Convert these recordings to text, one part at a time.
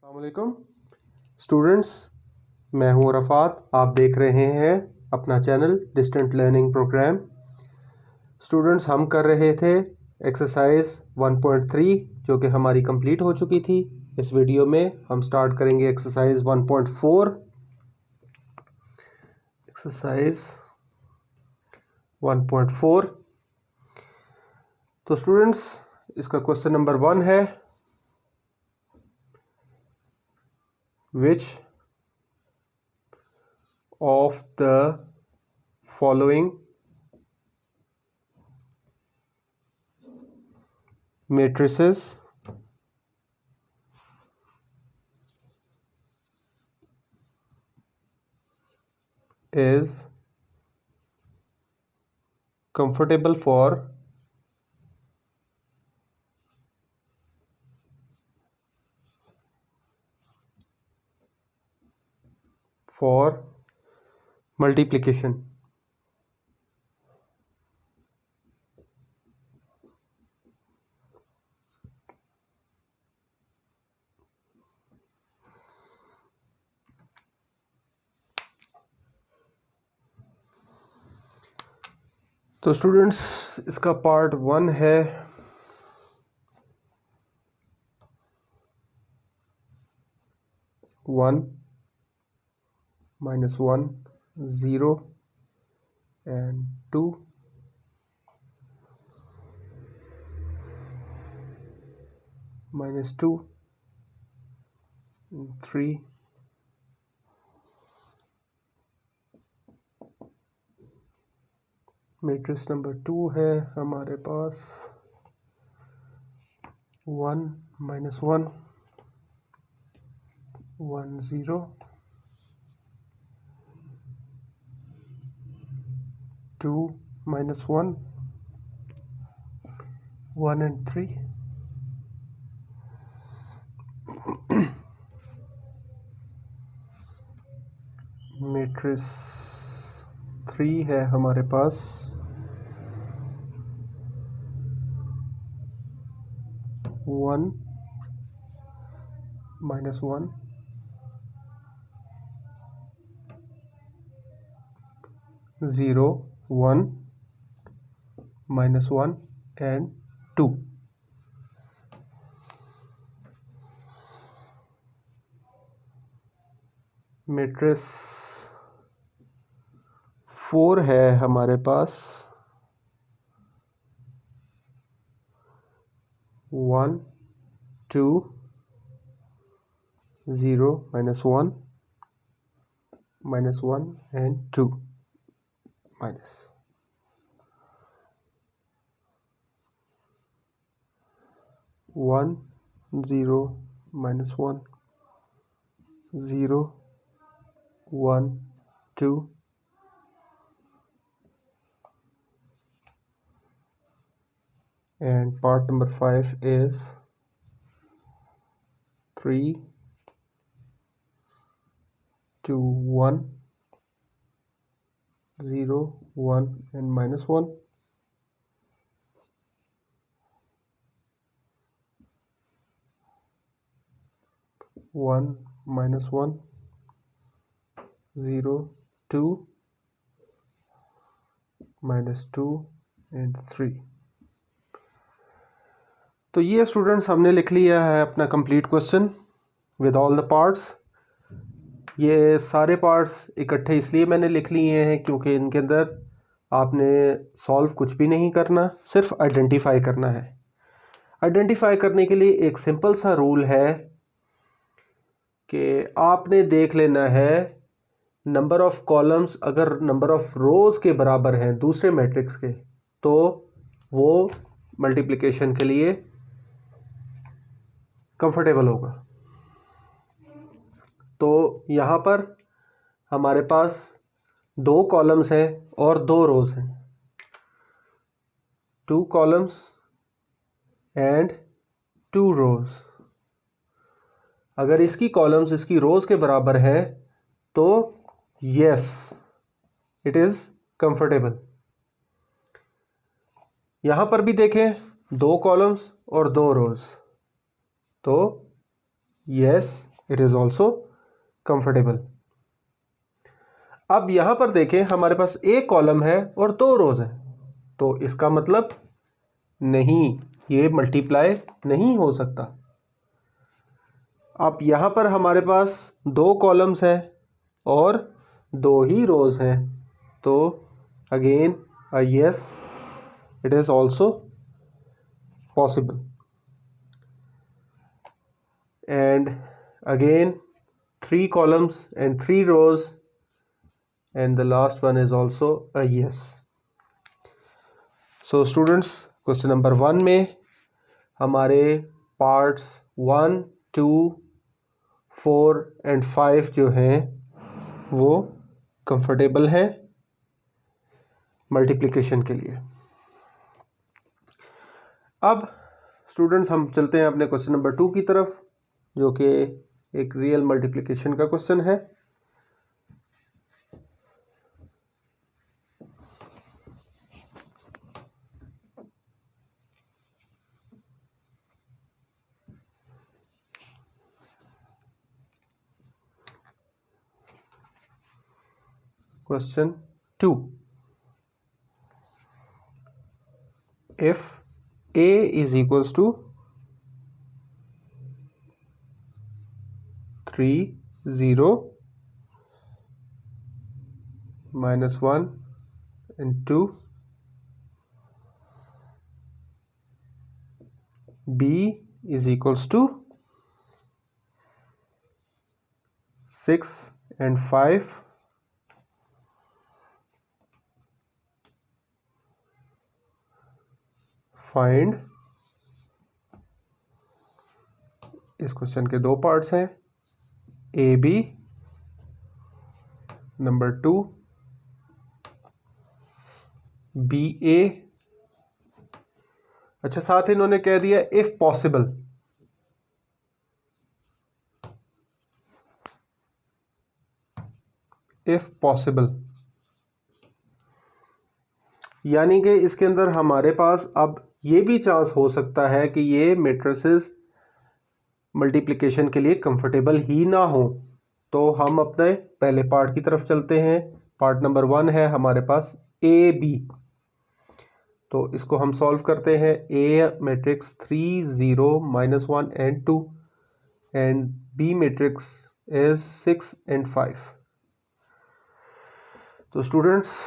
अस्सलामुअलैकुम स्टूडेंट्स, मैं हूं रफ़ात। आप देख रहे हैं अपना channel distant learning programme. Students, हम कर रहे थे एक्सरसाइज 1.3 जो कि हमारी कंप्लीट हो चुकी थी। इस वीडियो में हम स्टार्ट करेंगे एक्सरसाइज 1.4। एक्सरसाइज 1.4। तो स्टूडेंट्स, इसका क्वेश्चन नंबर 1 है, which of the following matrices is comfortable for multiplication? तो स्टूडेंट्स, इसका पार्ट 1 है 1 minus 1 0 and 2 minus 2 and 3 matrix number 2 है हमारे पास 1 minus 1 1 0 2 minus 1 1 and 3 मैट्रिक्स 3 है हमारे पास 1 minus 1 0 1 minus 1 and 2। मैट्रिक्स 4 है हमारे पास 1 2 0 minus 1 minus 1 and 2 minus 1 0 minus 1 0 1 2 and part number 5 is 3 2 1 0 1 and minus 1 1 minus 1 0 2 minus 2 and 3। तो ये स्टूडेंट्स हमने लिख लिया है अपना complete question with all the parts. ये सारे पार्ट्स इकट्ठे इसलिए मैंने लिख लिए हैं क्योंकि इनके अंदर आपने सॉल्व कुछ भी नहीं करना, सिर्फ आइडेंटिफाई करना है। आइडेंटिफाई करने के लिए एक सिंपल सा रूल है कि आपने देख लेना है नंबर ऑफ कॉलम्स अगर नंबर ऑफ रोज़ के बराबर हैं दूसरे मैट्रिक्स के, तो वो मल्टीप्लिकेशन के लिए कंफर्टेबल होगा। तो यहाँ पर हमारे पास 2 कॉलम्स हैं और 2 रोज़ हैं, 2 कॉलम्स एंड 2 रोज़। अगर इसकी कॉलम्स इसकी रोज़ के बराबर है तो यस इट इज़ कंफर्टेबल। यहाँ पर भी देखें 2 कॉलम्स और 2 रोज़, तो yes it is also comfortable. अब यहाँ पर देखें, हमारे पास एक कॉलम है और 2 रोज हैं, तो इसका मतलब नहीं, ये मल्टीप्लाई नहीं हो सकता। अब यहाँ पर हमारे पास 2 कॉलम्स हैं और 2 ही रोज हैं, तो again yes, it is also possible. And again 3 columns and 3 rows, and the last one is also a yes. So students, question number 1 में हमारे पार्ट्स 1, 2, 4 एंड 5 जो हैं वो कंफर्टेबल हैं मल्टीप्लिकेशन के लिए। अब स्टूडेंट्स हम चलते हैं अपने क्वेश्चन नंबर 2 की तरफ, जो कि एक रियल मल्टीप्लिकेशन का क्वेश्चन है। Question 2. If A is equals to 3, 0, -1 and 2, B is equals to 6 and 5, find. इस क्वेश्चन के 2 पार्ट्स हैं, ए बी, नंबर 2 बी ए। अच्छा, साथ ही इन्होंने कह दिया इफ पॉसिबल। इफ पॉसिबल यानी कि इसके अंदर हमारे पास अब ये भी चांस हो सकता है कि ये मैट्रिसेस मल्टीप्लिकेशन के लिए कंफर्टेबल ही ना हो। तो हम अपने पहले पार्ट की तरफ चलते हैं। पार्ट नंबर 1 है हमारे पास ए बी, तो इसको हम सॉल्व करते हैं। A matrix 3, 0, -1 and 2 and B matrix is 6 and 5। तो स्टूडेंट्स,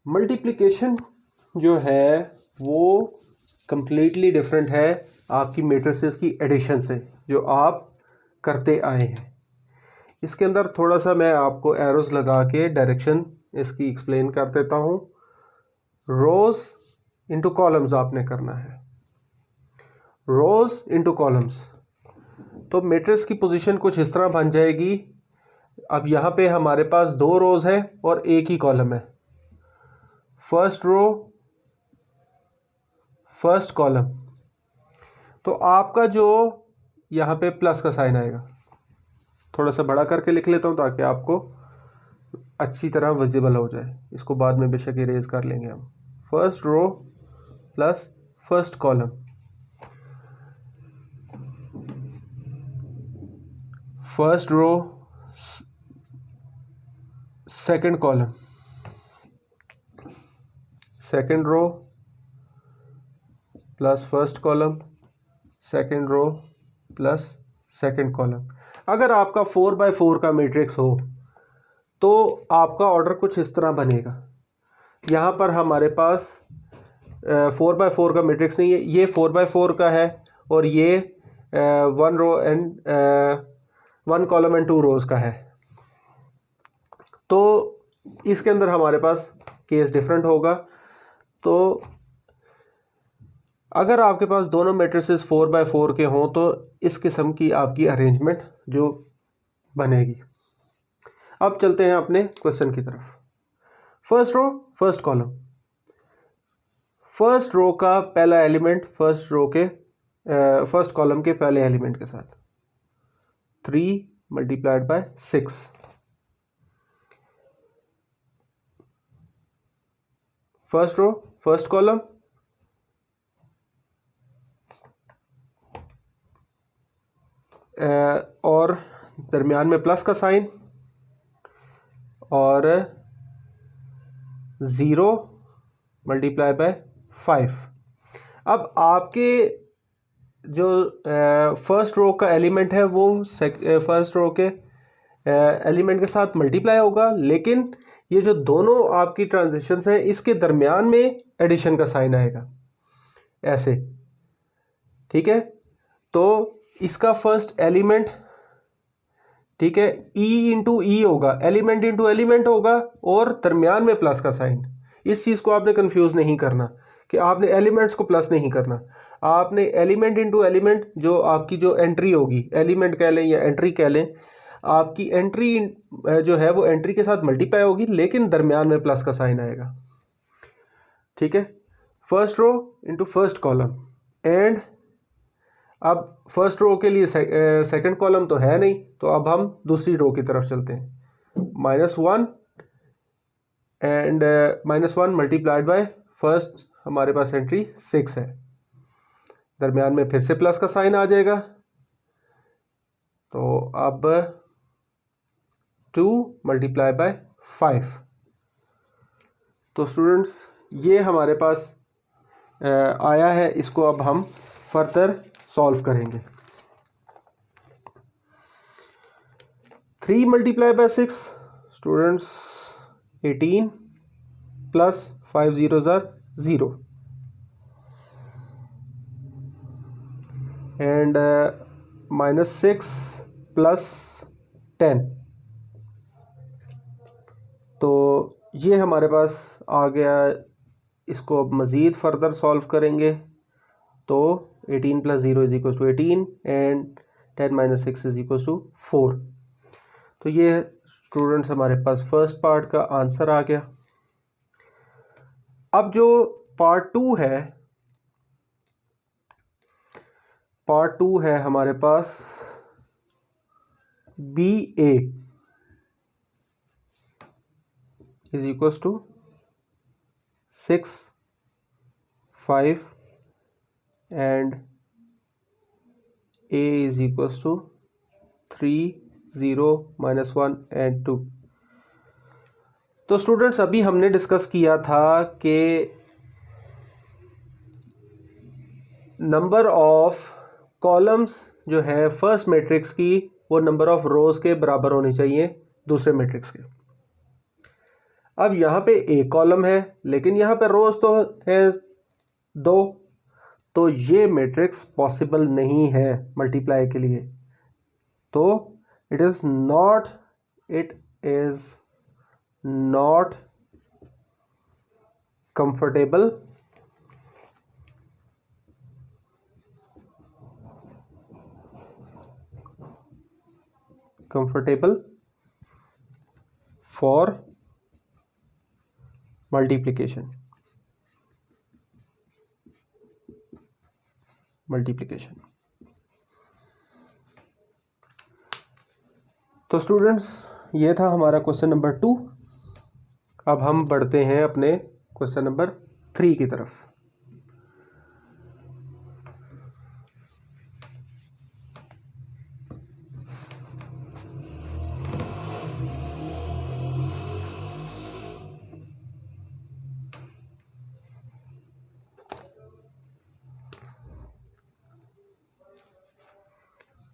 मल्टीप्लिकेशन जो है वो कंप्लीटली डिफरेंट है आपकी मैट्रिसेस की एडिशन से जो आप करते आए हैं। इसके अंदर थोड़ा सा मैं आपको एरोज लगा के डायरेक्शन इसकी एक्सप्लेन कर देता हूँ। रोज इनटू कॉलम्स आपने करना है, रोज इनटू कॉलम्स। तो मैट्रिक्स की पोजीशन कुछ इस तरह बन जाएगी। अब यहाँ पे हमारे पास 2 रोज है और एक ही कॉलम है। फर्स्ट रो, फर्स्ट कॉलम, तो आपका जो यहाँ पे प्लस का साइन आएगा, थोड़ा सा बड़ा करके लिख लेता हूँ ताकि आपको अच्छी तरह विजिबल हो जाए। इसको बाद में बेशक इरेज कर लेंगे हम। First row plus first column, first row second column, second row plus first column, second row plus second column. अगर आपका 4x4 का मैट्रिक्स हो तो आपका ऑर्डर कुछ इस तरह बनेगा। यहाँ पर हमारे पास 4x4 का मैट्रिक्स नहीं है, ये 4x4 का है और ये 1 रो एंड 1 कॉलम एंड 2 रोज का है। तो इसके अंदर हमारे पास केस डिफरेंट होगा। तो अगर आपके पास दोनों मैट्रिसेस 4x4 के हों तो इस किस्म की आपकी अरेंजमेंट जो बनेगी। अब चलते हैं अपने क्वेश्चन की तरफ। First row first column, first row का पहला एलिमेंट फर्स्ट रो के फर्स्ट कॉलम के पहले एलिमेंट के साथ 3 multiplied by 6। First row first column, और दरमियान में प्लस का साइन और 0 मल्टीप्लाई बाय 5। अब आपके जो फर्स्ट रो का एलिमेंट है वो फर्स्ट रो के एलिमेंट के साथ मल्टीप्लाई होगा, लेकिन ये जो दोनों आपकी ट्रांजिशंस हैं इसके दरमियान में एडिशन का साइन आएगा ऐसे, ठीक है। तो इसका फर्स्ट एलिमेंट, ठीक है, ई इंटू ई होगा, एलिमेंट इंटू एलिमेंट होगा और दरमियान में प्लस का साइन। इस चीज़ को आपने कंफ्यूज नहीं करना कि आपने एलिमेंट्स को प्लस नहीं करना, आपने एलिमेंट इंटू एलिमेंट, जो आपकी जो एंट्री होगी, एलिमेंट कह लें या एंट्री कह लें, आपकी एंट्री जो है वो एंट्री के साथ मल्टीप्लाई होगी लेकिन दरमियान में प्लस का साइन आएगा, ठीक है। First row into first column, and अब फर्स्ट रो के लिए सेकंड कॉलम तो है नहीं, तो अब हम दूसरी रो की तरफ चलते हैं। -1 एंड -1 मल्टीप्लाइड बाय फर्स्ट, हमारे पास एंट्री 6 है, दरमियान में फिर से प्लस का साइन आ जाएगा। तो अब 2 मल्टीप्लाई बाय 5। तो स्टूडेंट्स ये हमारे पास आया है, इसको अब हम फर्दर सॉल्व करेंगे। 3 multiply bye 6 students 18 plus 5 zeros are 0 and -6 plus 10। तो ये हमारे पास आ गया, इसको अब मज़ीद फर्दर सॉल्व करेंगे तो 18 plus 0 is equal to 18 and 10 minus 6 is equal to 4। तो ये स्टूडेंट्स हमारे पास फर्स्ट पार्ट का आंसर आ गया। अब जो पार्ट 2 है, पार्ट 2 है हमारे पास BA is equal to 6 5 and A is equals to 3 0 -1 and 2। तो स्टूडेंट्स अभी हमने डिस्कस किया था कि नंबर ऑफ कॉलम्स जो है फर्स्ट मैट्रिक्स की वो नंबर ऑफ रोज के बराबर होनी चाहिए दूसरे मैट्रिक्स के। अब यहाँ पे एक कॉलम है लेकिन यहाँ पे रोज तो है 2, तो ये मैट्रिक्स पॉसिबल नहीं है मल्टीप्लाई के लिए। तो it is not comfortable for multiplication. तो स्टूडेंट्स ये था हमारा क्वेश्चन नंबर 2। अब हम बढ़ते हैं अपने क्वेश्चन नंबर 3 की तरफ।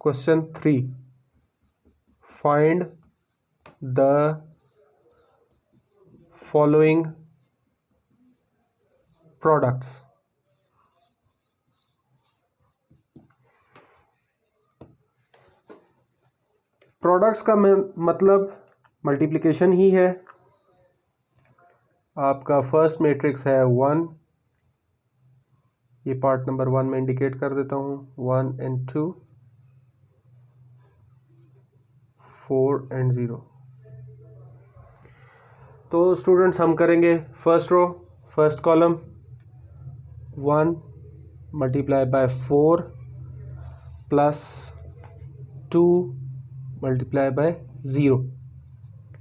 Question 3. Find the following products. Products का मतलब मल्टीप्लिकेशन ही है। आपका फर्स्ट मैट्रिक्स है 1, ये पार्ट नंबर 1 में इंडिकेट कर देता हूँ, 1 and 2, 4 and 0। तो स्टूडेंट्स हम करेंगे first row first column 1 multiply by 4 plus 2 multiply by 0।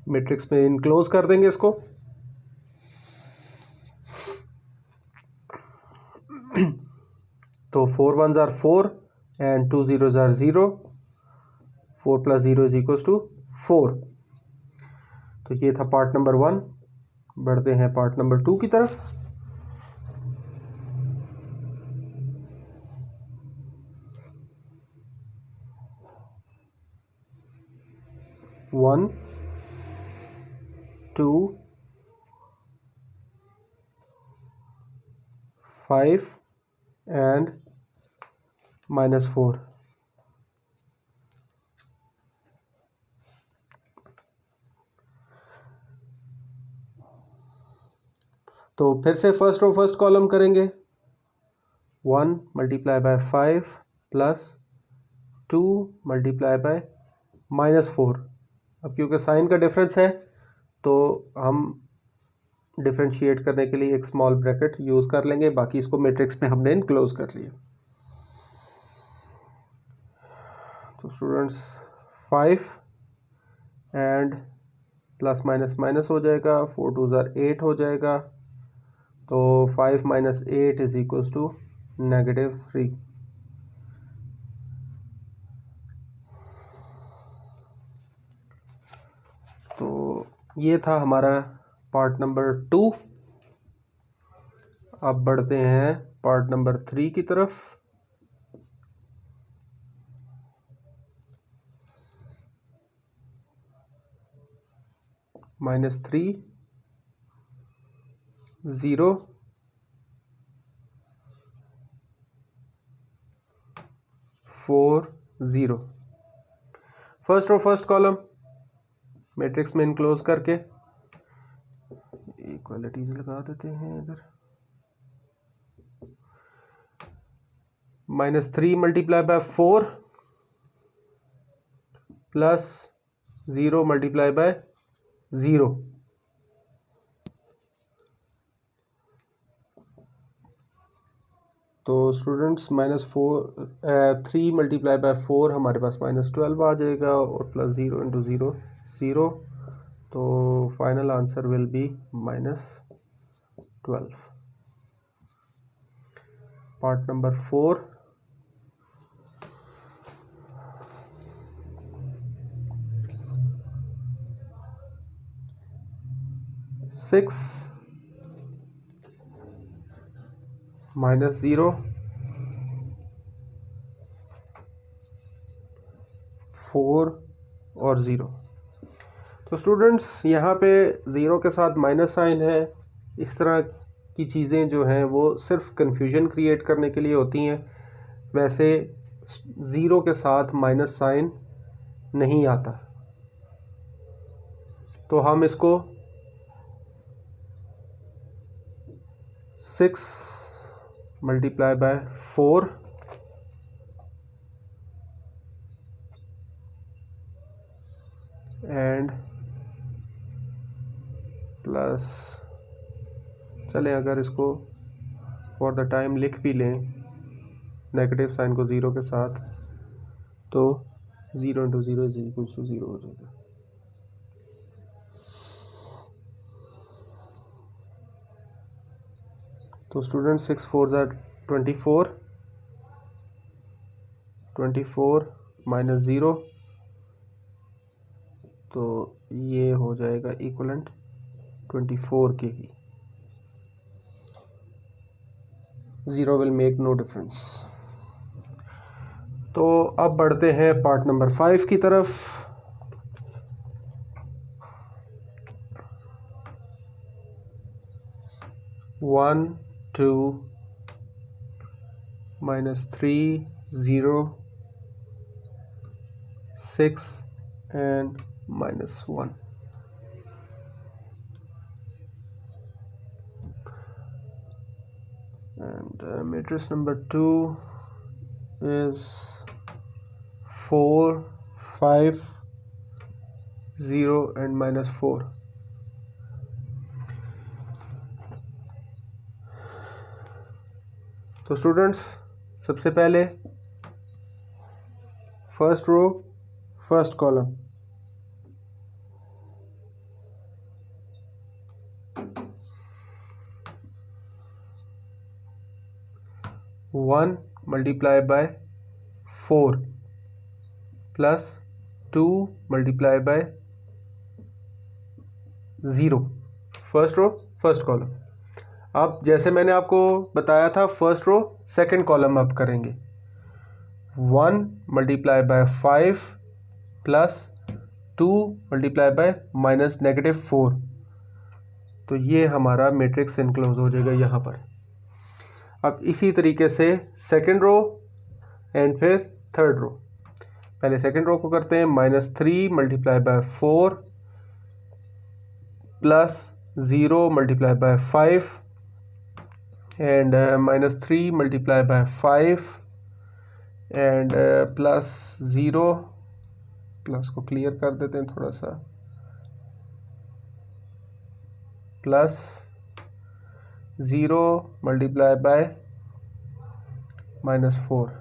Matrix में इनक्लोज कर देंगे इसको। तो 4 1s are 4 and 2 0s are 0। 4 + 0 = 4। तो ये था पार्ट नंबर 1। बढ़ते हैं पार्ट नंबर 2 की तरफ। One, 2, 5 and -4। तो फिर से फर्स्ट रो फर्स्ट कॉलम करेंगे। 1 × 5 + 2 × -4। अब क्योंकि साइन का डिफरेंस है तो हम डिफरेंशिएट करने के लिए एक स्मॉल ब्रैकेट यूज़ कर लेंगे, बाकी इसको मैट्रिक्स में हमने इनक्लोज कर लिया। तो students 5 and plus minus minus हो जाएगा, 4 2 ज़ार 8 हो जाएगा। तो 5 - 8 = -3। तो ये था हमारा पार्ट नंबर 2। अब बढ़ते हैं पार्ट नंबर 3 की तरफ। -3, 0, 4 0। First row first column matrix में इनक्लोज करके इक्वालिटीज लगा देते हैं इधर। -3 × 4 + 0 × 0। तो स्टूडेंट्स -3 × 4 हमारे पास -12 आ जाएगा, और +0 × 0 0। तो final answer will be -12। Part number 4। -6 -0, 4 और 0। तो स्टूडेंट्स यहाँ पे 0 के साथ माइनस साइन है। इस तरह की चीज़ें जो हैं वो सिर्फ कन्फ्यूजन क्रिएट करने के लिए होती हैं। वैसे 0 के साथ माइनस साइन नहीं आता। तो हम इसको 6 × 4 एंड प्लस, चलें अगर इसको फॉर द टाइम लिख भी लें नेगेटिव साइन को 0 के साथ, तो 0 × 0 = 0 हो जाएगा। तो स्टूडेंट 6 4 ज़ार 24, 24 -0, तो ये हो जाएगा इक्वलेंट 24 के ही। 0 विल मेक नो डिफरेंस। तो अब बढ़ते हैं पार्ट नंबर 5 की तरफ। One, 2, -3, 0, 6 and -1। And matrix number 2 is 4 5 0 and -4। तो स्टूडेंट्स सबसे पहले first row first column, one × 4 + 2 multiply by 0, first row first column. अब जैसे मैंने आपको बताया था फर्स्ट रो सेकंड कॉलम अब करेंगे। 1 multiply by 5 plus 2 multiply bye minus -4। तो ये हमारा मैट्रिक्स इनक्लोज हो जाएगा यहाँ पर। अब इसी तरीके से सेकंड रो एंड फिर थर्ड रो। पहले सेकंड रो को करते हैं। -3 multiply by 4 plus 0 multiply by 5 and -3 multiply by 5 and plus 0, plus को क्लियर कर देते हैं थोड़ा सा, प्लस 0 मल्टीप्लाई बाय -4।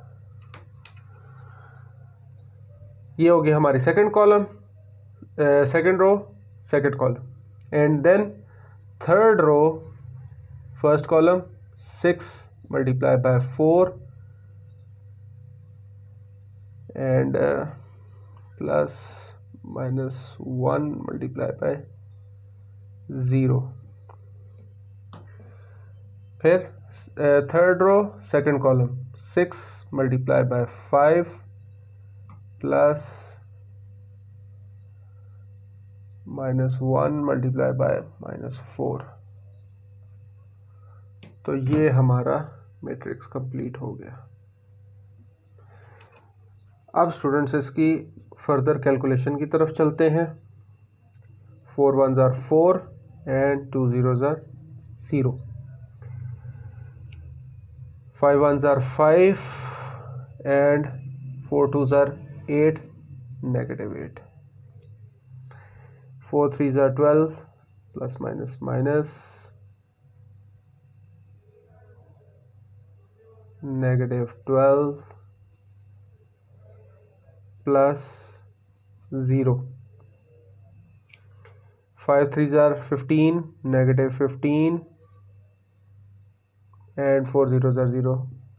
ये हो गया हमारी second column, second row second column. And then third row first column 6 multiply by 4 and plus -1 multiply by 0। फिर third row second column 6 multiply by 5 plus -1 multiply by -4। तो ये हमारा मैट्रिक्स कंप्लीट हो गया। अब स्टूडेंट्स इसकी फर्दर कैलकुलेशन की तरफ चलते हैं। 4 1s are 4 and 2 0s are 0। 5 1s are 5 and 4 2s are 8, -8। 4 3s are 12, plus minus minus, -12 plus 0। 5 3s are 15, -15 and 4 0s are 0,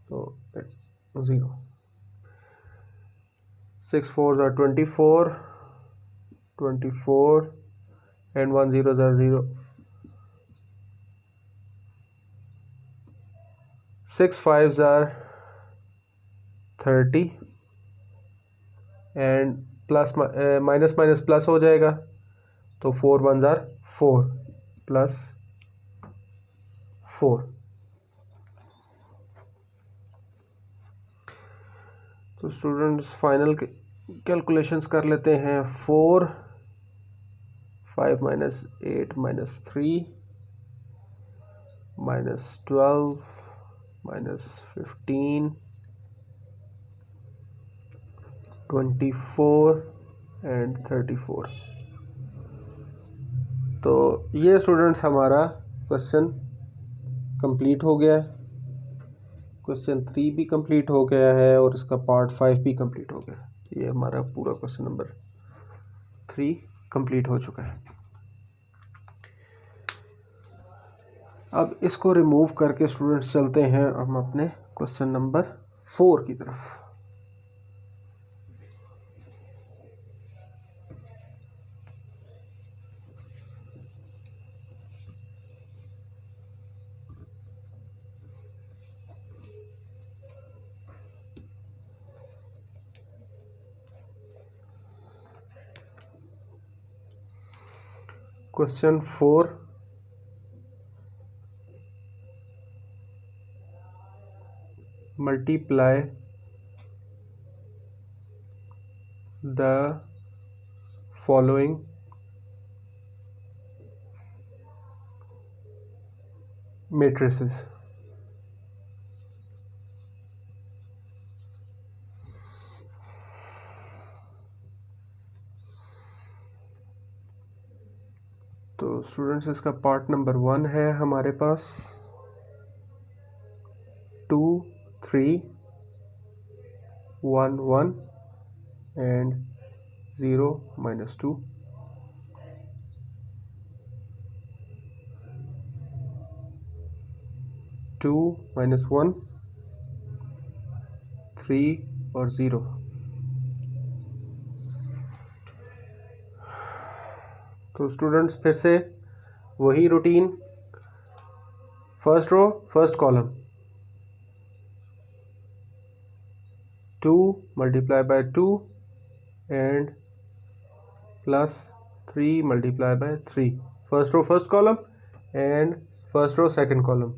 so it's 0। 6 4s are 24 and 1 0s are 0। 6 5s are 30 and plus minus minus plus हो जाएगा, तो 4 1s are 4 plus 4। तो students final calculations कर लेते हैं। 4 5 minus 8 minus 3 minus 12 minus 15 24 and 34। तो ये students हमारा क्वेश्चन कंप्लीट हो गया है। क्वेश्चन 3 भी कंप्लीट हो गया है और इसका पार्ट 5 भी कंप्लीट हो गया। ये हमारा पूरा क्वेश्चन नंबर 3 कंप्लीट हो चुका है। अब इसको रिमूव करके स्टूडेंट्स चलते हैं हम अपने क्वेश्चन नंबर 4 की तरफ। Question 4, multiply the following matrices। तो स्टूडेंट्स इसका पार्ट नंबर 1 है हमारे पास 2 3 1 1 and 0 -2। 2 -1 3 और 0। तो स्टूडेंट्स फिर से वही routine, first row first column 2 multiply by 2 and plus 3 multiply by 3, first row first column and first row second column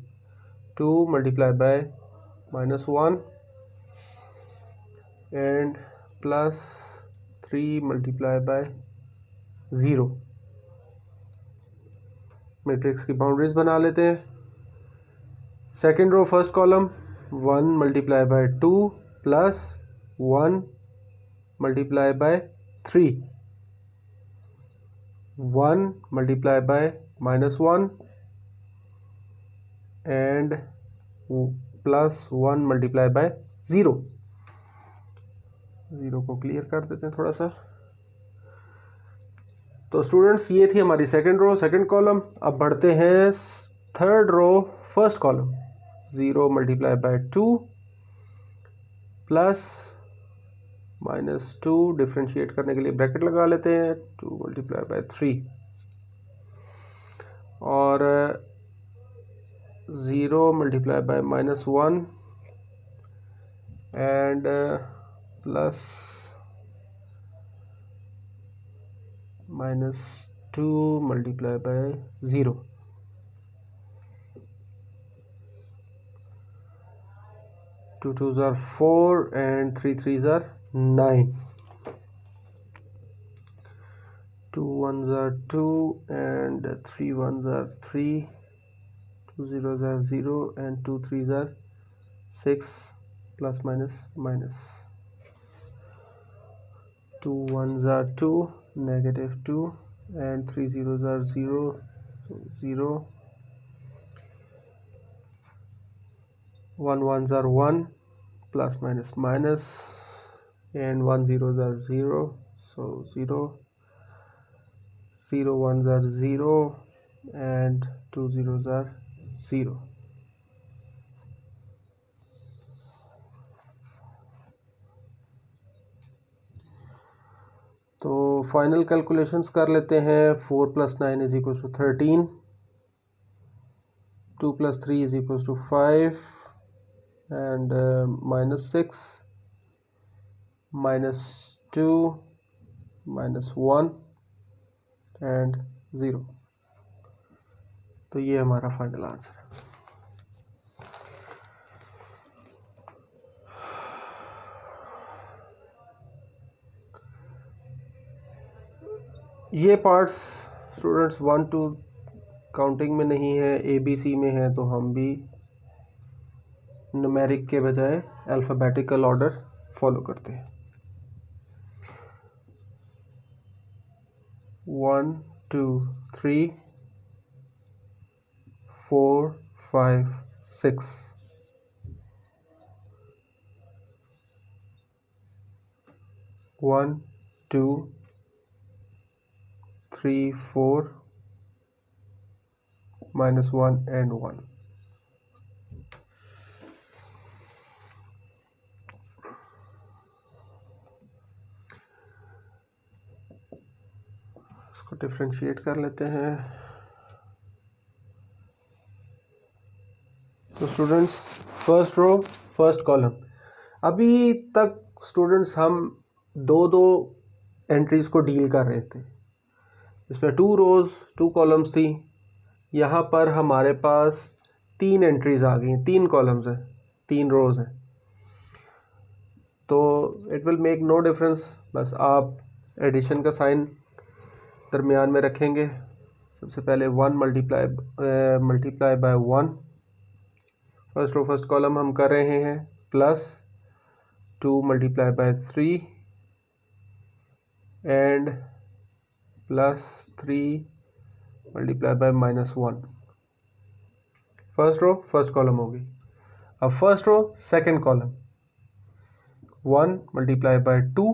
2 multiply by -1 and plus 3 multiply by 0। Matrix की boundaries बना लेते हैं। Second row first column 1 multiply by 2 plus 1 multiply by 3, 1 multiply by -1 and plus 1 multiply by 0। 0 को clear कर देते हैं थोड़ा सा। तो स्टूडेंट्स ये थी हमारी सेकंड रो सेकंड कॉलम। अब बढ़ते हैं third row first column, 0 multiply by 2 plus -2, differentiate करने के लिए ब्रैकेट लगा लेते हैं, 2 मल्टीप्लाई बाय 3 और 0 multiply by -1 and plus -2 multiply by 0। 2 2s are 4 and 3 3s are 9, 2 1s are 2 and 3 1s are 3, 2 0s are 0 and 2 3s are 6, plus minus minus, 2 1s are 2, -2 and 3 0s are 0, so 0, 1 1s are 1, plus minus minus, and 1 zeros are 0, so 0, 0 1s are 0 and 2 zeros are 0। तो final calculations कर लेते हैं। 4 + 9 = 13, 2 + 3 = 5 and -6, -2, -1 and 0। तो ये हमारा final answer है। ये parts students 1 2 counting में नहीं है, ABC में है, तो हम भी न्यूमेरिक के बजाय अल्फ़ाबेटिकल ऑर्डर फॉलो करते हैं। 1 2 3 4 5 6, 1 2 3 4 -1 and 1। इसको डिफ्रेंशिएट कर लेते हैं। तो students first row first column, अभी तक स्टूडेंट्स हम दो एंट्रीज को डील कर रहे थे। इसमें 2 रोज़ 2 कॉलम्स थी, यहाँ पर हमारे पास 3 एंट्रीज आ गई, 3 कॉलम्स हैं, 3 रोज़ हैं। तो it will make no difference, बस आप एडिशन का साइन दरमियान में रखेंगे। सबसे पहले 1 multiply by 1, first row first column हम कर रहे हैं, plus 2 multiply by 3 and plus 3 multiply by -1। First row first column होगी। अब first row second column, 1 multiply by 2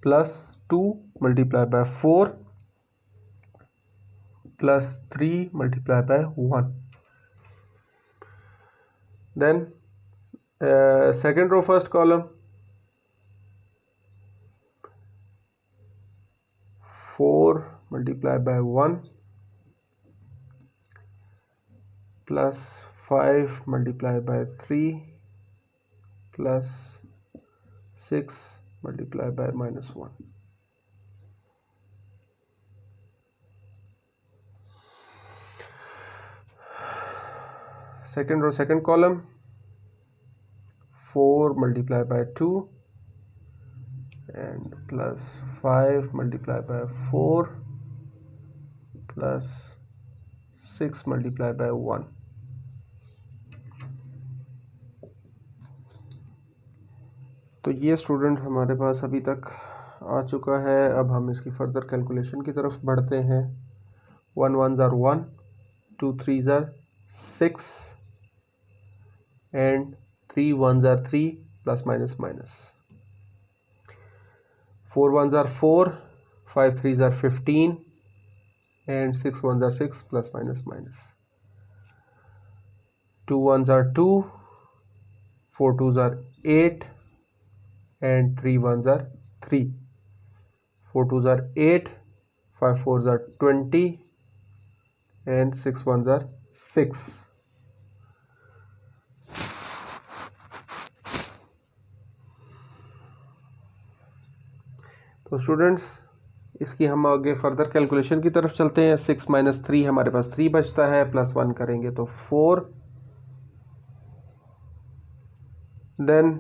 plus 2 multiply by 4 plus 3 multiply by 1। Then second row first column, 4 multiplied by 1 plus 5 multiplied by 3 plus 6 multiplied by -1. Second row, second column, 4 multiplied by 2 and plus 5 multiplied by 4 plus 6 multiplied by 1. तो ये student हमारे पास अभी तक आ चुका है। अब हम इसकी फर्दर कैलकुलेशन की तरफ बढ़ते हैं। 1 1s are 1, 2 3s are 6 and 3 1s are 3 plus minus minus. 4 1s are 4, 5 3s are 15 and 6 1s are 6 plus minus minus. 2 1s are 2, 4 2s are 8 and 3 1s are 3. 4 2s are 8, 5 4s are 20 and 6 1s are 6. तो students इसकी हम आगे further calculation की तरफ चलते हैं। 6 minus 3 हमारे पास 3 बचता है, प्लस 1 करेंगे तो 4, then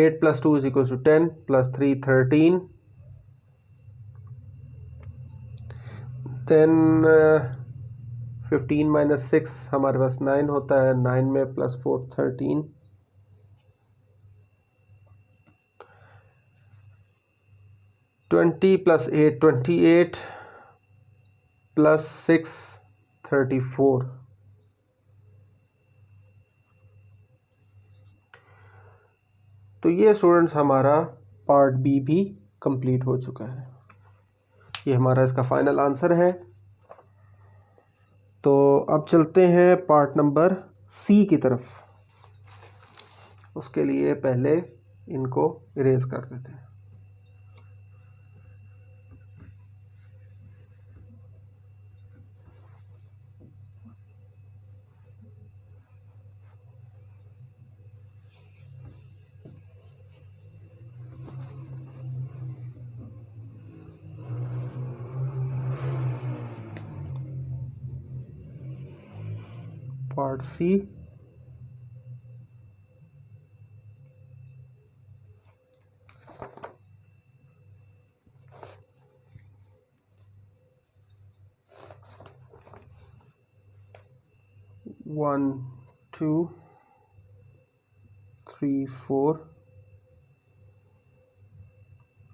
8 plus 2 is equal to 10 plus 3 13, then 15 minus 6 हमारे पास 9 होता है, 9 में प्लस 4 13, 20 प्लस 8 28 प्लस 6 34। तो ये स्टूडेंट्स हमारा पार्ट बी भी कंप्लीट हो चुका है। ये हमारा इसका फाइनल आंसर है। तो अब चलते हैं पार्ट नंबर सी की तरफ। उसके लिए पहले इनको इरेज कर देते हैं। Part C, one 2 3 4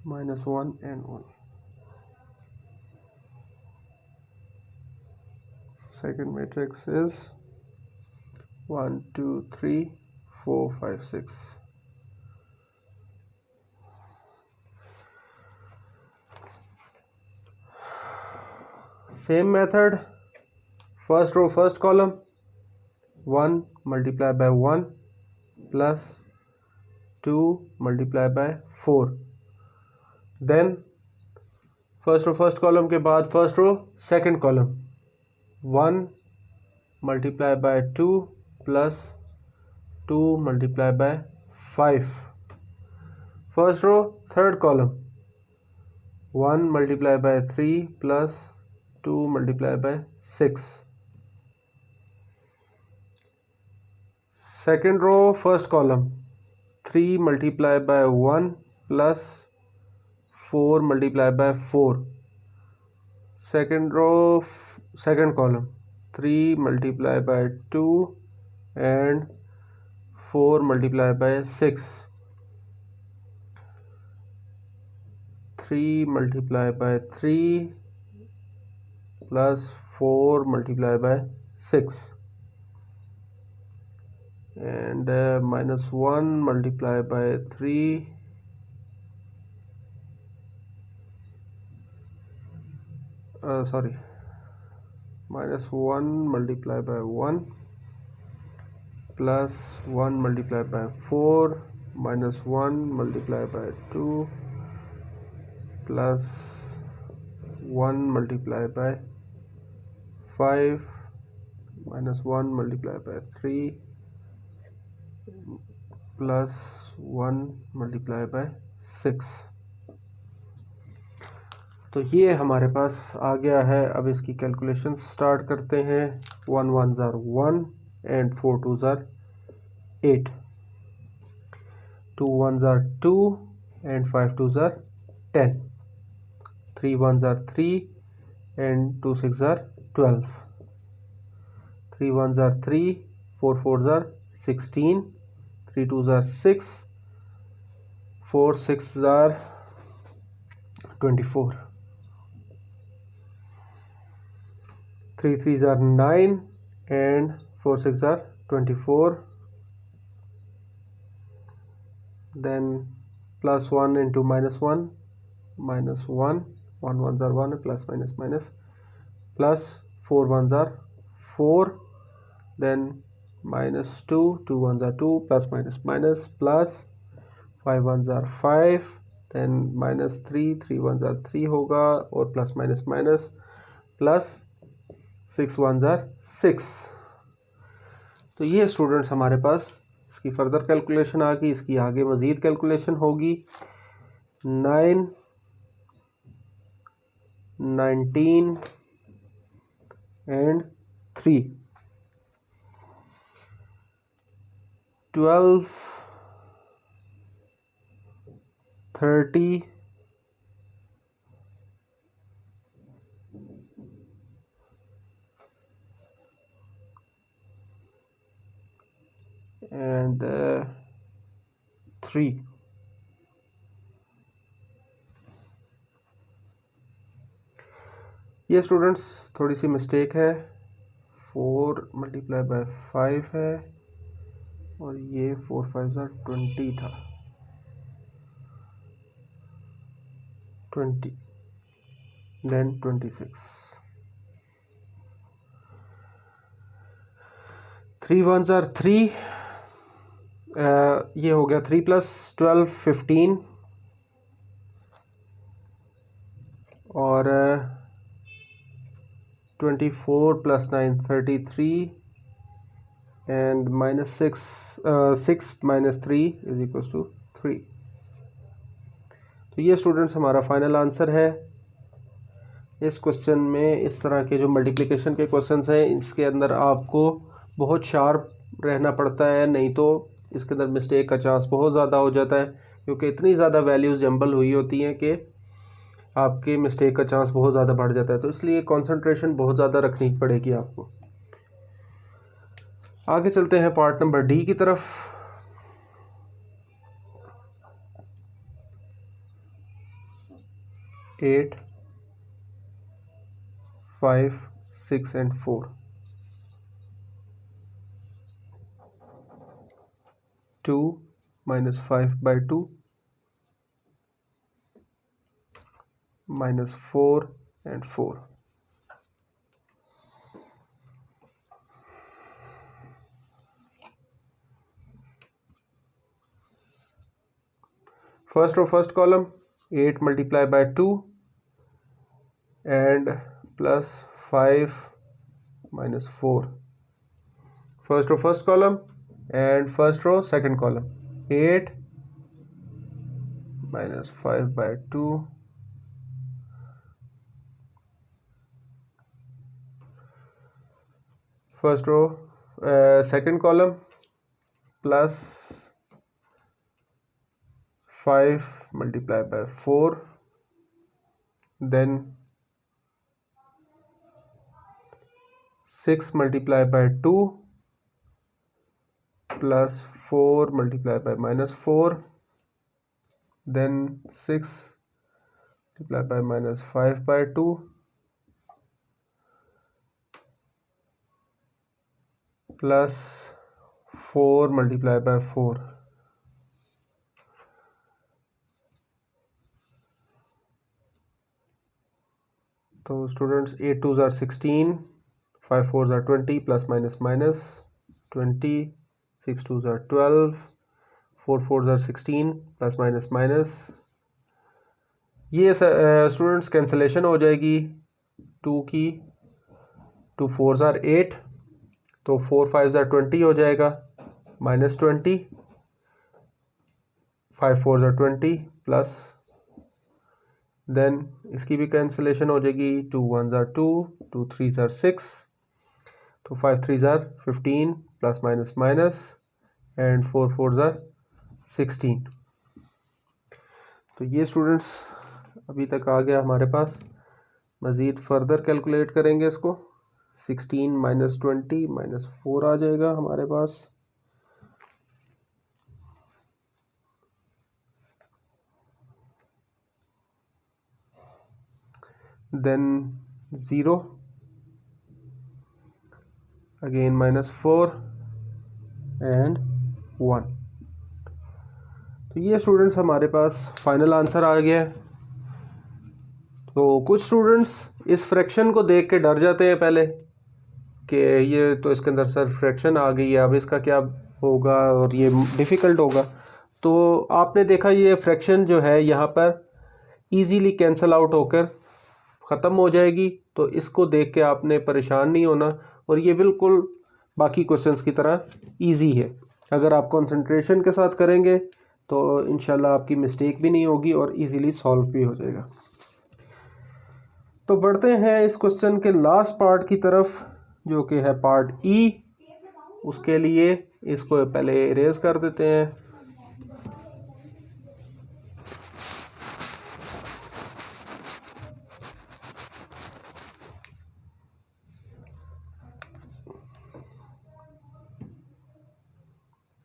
-1 and 1. Second matrix is 1 2 3 4 5 6. Same method, first row first column, 1 multiplied by 1 plus 2 multiplied by 4. Then first row first column के बाद first row second column, 1 multiplied by 2 plus 2 multiplied by 5. First row third column, 1 multiplied by 3 plus 2 multiplied by 6. Second row first column, 3 multiplied by 1 plus 4 multiplied by 4. Second row second column, 3 multiplied by 2 and 4 multiplied by 6. 3 multiplied by 3 plus 4 multiplied by 6 and -1 multiplied by 3 -1 multiplied by 1 plus 1 multiplied by 4 -1 multiplied by 2 plus 1 multiplied by 5 minus 1 multiplied by 3 plus 1 multiplied by 6। तो ये हमारे पास आ गया है। अब इसकी calculation start करते हैं। 1 1s are 1 and 4 2s are 8, 2 1s are 2 and 5 2s are 10, 3 1s are 3 and 2 6s are 12, 3 1s are 3, 4 4s are 16, 3 2s are 6, 4 6s are 24, 3 3s are 9 and 4 6 are 24, then plus 1 into minus 1, minus 1, 1 1s are 1, plus minus minus, plus 4 1s are 4, then minus 2, 2 1s are 2, plus minus minus, plus 5 1s are 5, then minus 3, 3 1s are 3 होगा, और plus minus minus, plus 6 1s are 6। तो ये students हमारे पास इसकी further calculation आ गई। इसकी आगे मज़ीद कैलकुलेशन होगी। 9 19 and 3, 12 30 and 3। ये स्टूडेंट्स थोड़ी सी मिस्टेक है। 4 मल्टीप्लाई बाय 5 है और ये 4 5s are 20 था, 20 then 26, 3 1s are 3, ये हो गया 3 plus 12 15 और 24 plus 9 33 and minus 6 minus 3 is equals to 3। तो ये स्टूडेंट्स हमारा फाइनल आंसर है। इस क्वेश्चन में इस तरह के जो मल्टीप्लिकेशन के क्वेश्चंस हैं, इसके अंदर आपको बहुत शार्प रहना पड़ता है, नहीं तो इसके अंदर मिस्टेक का चांस बहुत ज़्यादा हो जाता है, क्योंकि इतनी ज़्यादा वैल्यूज़ जंबल हुई होती हैं कि आपके मिस्टेक का चांस बहुत ज़्यादा बढ़ जाता है। तो इसलिए कंसंट्रेशन बहुत ज़्यादा रखनी पड़ेगी आपको। आगे चलते हैं पार्ट नंबर डी की तरफ। Eight 5 6 and 4, 2 minus 5 by 2 minus 4 and 4। First row first column 8 multiplied by 2 and plus 5 minus 4। First row first column and first row second column 8 minus 5 by 2 first row second column plus 5 multiplied by 4, then 6 multiplied by 2 plus 4 multiplied by minus 4, then 6 multiplied by minus 5 by 2 plus 4 multiplied by 4। तो students 8 2s are 16, 5 4s are 20 plus minus minus 20, 6 2s are 12, 4 4s are 16 plus minus minus ये students cancellation हो जाएगी, 2 की 2 4s are 8, तो 4 5s are 20 हो जाएगा, -20, 5 4s are 20 plus, then इसकी भी कैंसिलेशन हो जाएगी, 2 1s are 2, 2 3s are 6, तो 5 3s are 15 plus minus minus and 4 4s are 16। तो ये स्टूडेंट्स अभी तक आ गया हमारे पास। मज़ीद फर्दर कैलकुलेट करेंगे इसको, 16 - 20 -4 आ जाएगा हमारे पास। Then 0 again -4 and 1। तो ये स्टूडेंट्स हमारे पास फाइनल आंसर आ गया है। तो कुछ स्टूडेंट्स इस फ्रैक्शन को देख के डर जाते हैं पहले कि ये तो इसके अंदर सर फ्रैक्शन आ गई है, अब इसका क्या होगा और ये डिफ़िकल्ट होगा। तो आपने देखा ये फ्रैक्शन जो है यहाँ पर इजीली कैंसिल आउट होकर ख़त्म हो जाएगी, तो इसको देख के आपने परेशान नहीं होना और ये बिल्कुल बाकी क्वेश्चंस की तरह इजी है। अगर आप कंसंट्रेशन के साथ करेंगे तो इंशाल्लाह आपकी मिस्टेक भी नहीं होगी और इजीली सॉल्व भी हो जाएगा। तो बढ़ते हैं इस क्वेश्चन के लास्ट पार्ट की तरफ, जो कि है पार्ट ई। उसके लिए इसको पहले इरेज कर देते हैं।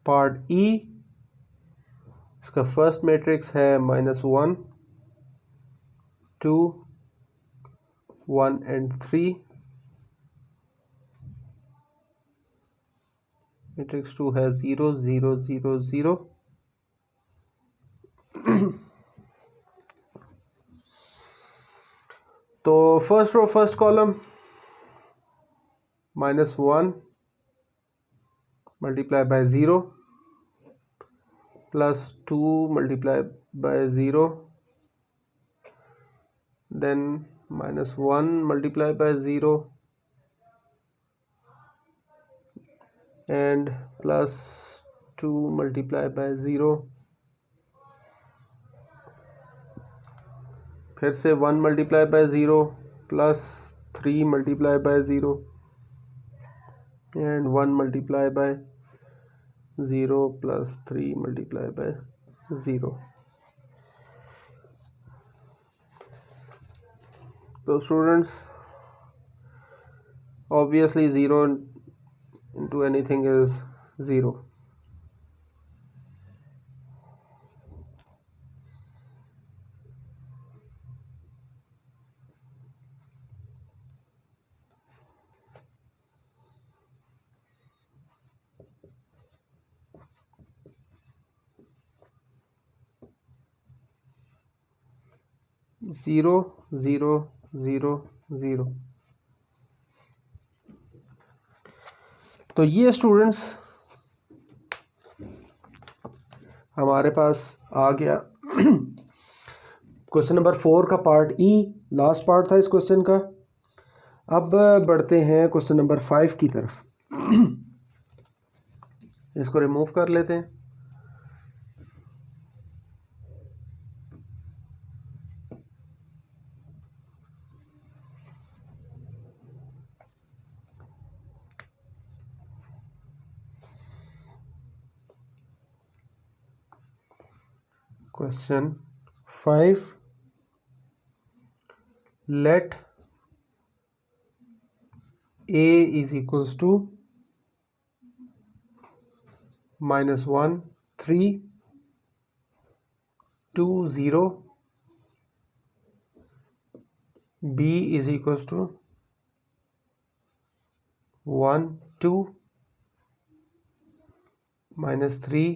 पार्ट ई, इसका फर्स्ट मैट्रिक्स है -1 2 1 and 3, मैट्रिक्स 2 है 0 0 0 0। तो first row first column -1 multiply by 0 plus 2 multiply by 0, then -1 multiply by 0 and plus 2 multiply by 0, फिर से 1 multiply by 0 plus 3 multiply by 0 and 1 multiply by 0 plus 3 multiply by 0। तो students obviously 0 into anything is 0। Zero zero zero zero. तो ये students हमारे पास आ गया question number 4 का part ई, last part था इस क्वेश्चन का। अब बढ़ते हैं क्वेश्चन नंबर 5 की तरफ। इसको रिमूव कर लेते हैं। Question 5, let a is equals to -1 3 2 0, b is equals to 1 2 -3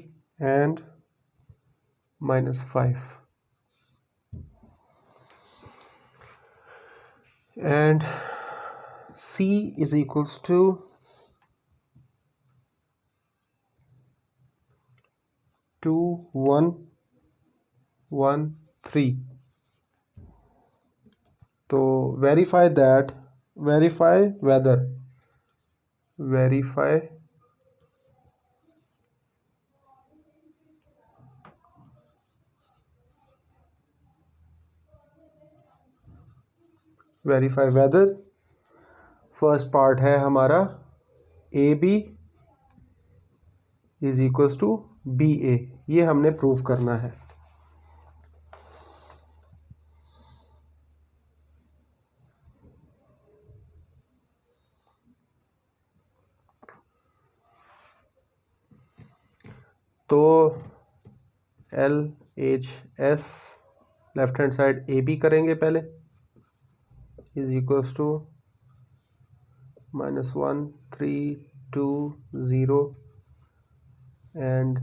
and -5, and c is equals to 2 1 1 3। तो verify that, verify whether, verify verify whether, first part है हमारा A B is equals to B A, ये हमने prove करना है। तो L H S left hand side A B करेंगे पहले, is equals to -1 3 2 0 and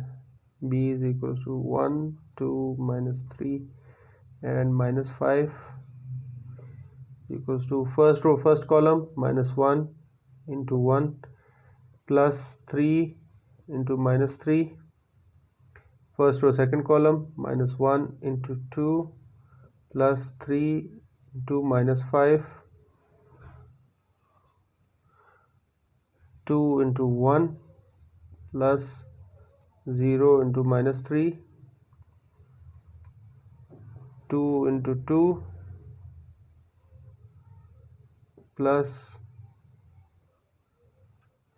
b is equals to 1 2 -3 and -5 equals to first row first column -1 into 1 plus 3 into -3, first row second column -1 into 2 plus 3 into -5, 2 into 1 plus 0 into -3, 2 into 2 plus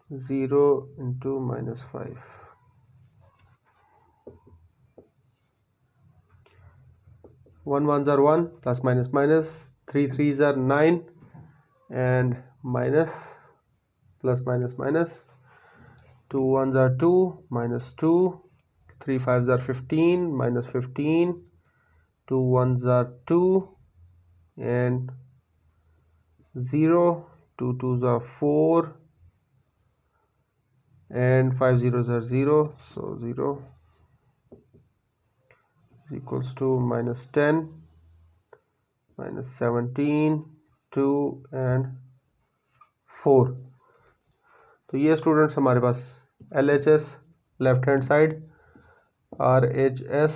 0 into -5. 1 1s are 1, plus minus minus, 3 3s are 9 and minus plus minus minus, 2 1s are 2 minus 2, 3 5s are 15 minus 15, 2 1s are 2 and 0, 2 2s are 4 and 5 zeros are 0, so 0 is equals to -10 -17 2 and 4। तो ये students हमारे पास LHS left hand side, RHS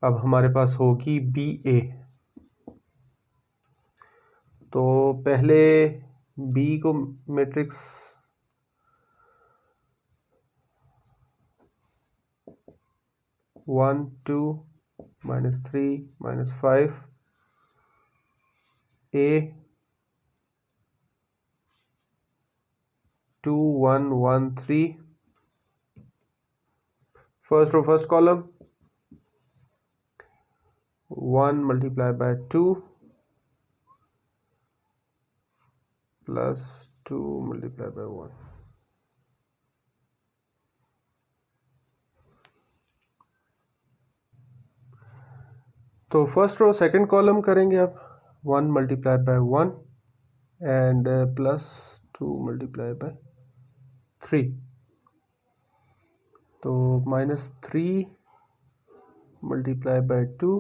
अब हमारे पास होगी BA। तो पहले B को matrix -1 2 -3 -5 A 2 1 1 3, first row first column 1 multiplied by 2 plus 2 multiplied by 1, तो फर्स्ट रो सेकंड कॉलम करेंगे अब 1 multiplied by 1 and plus 2 multiplied by 3, तो -3 multiplied by 2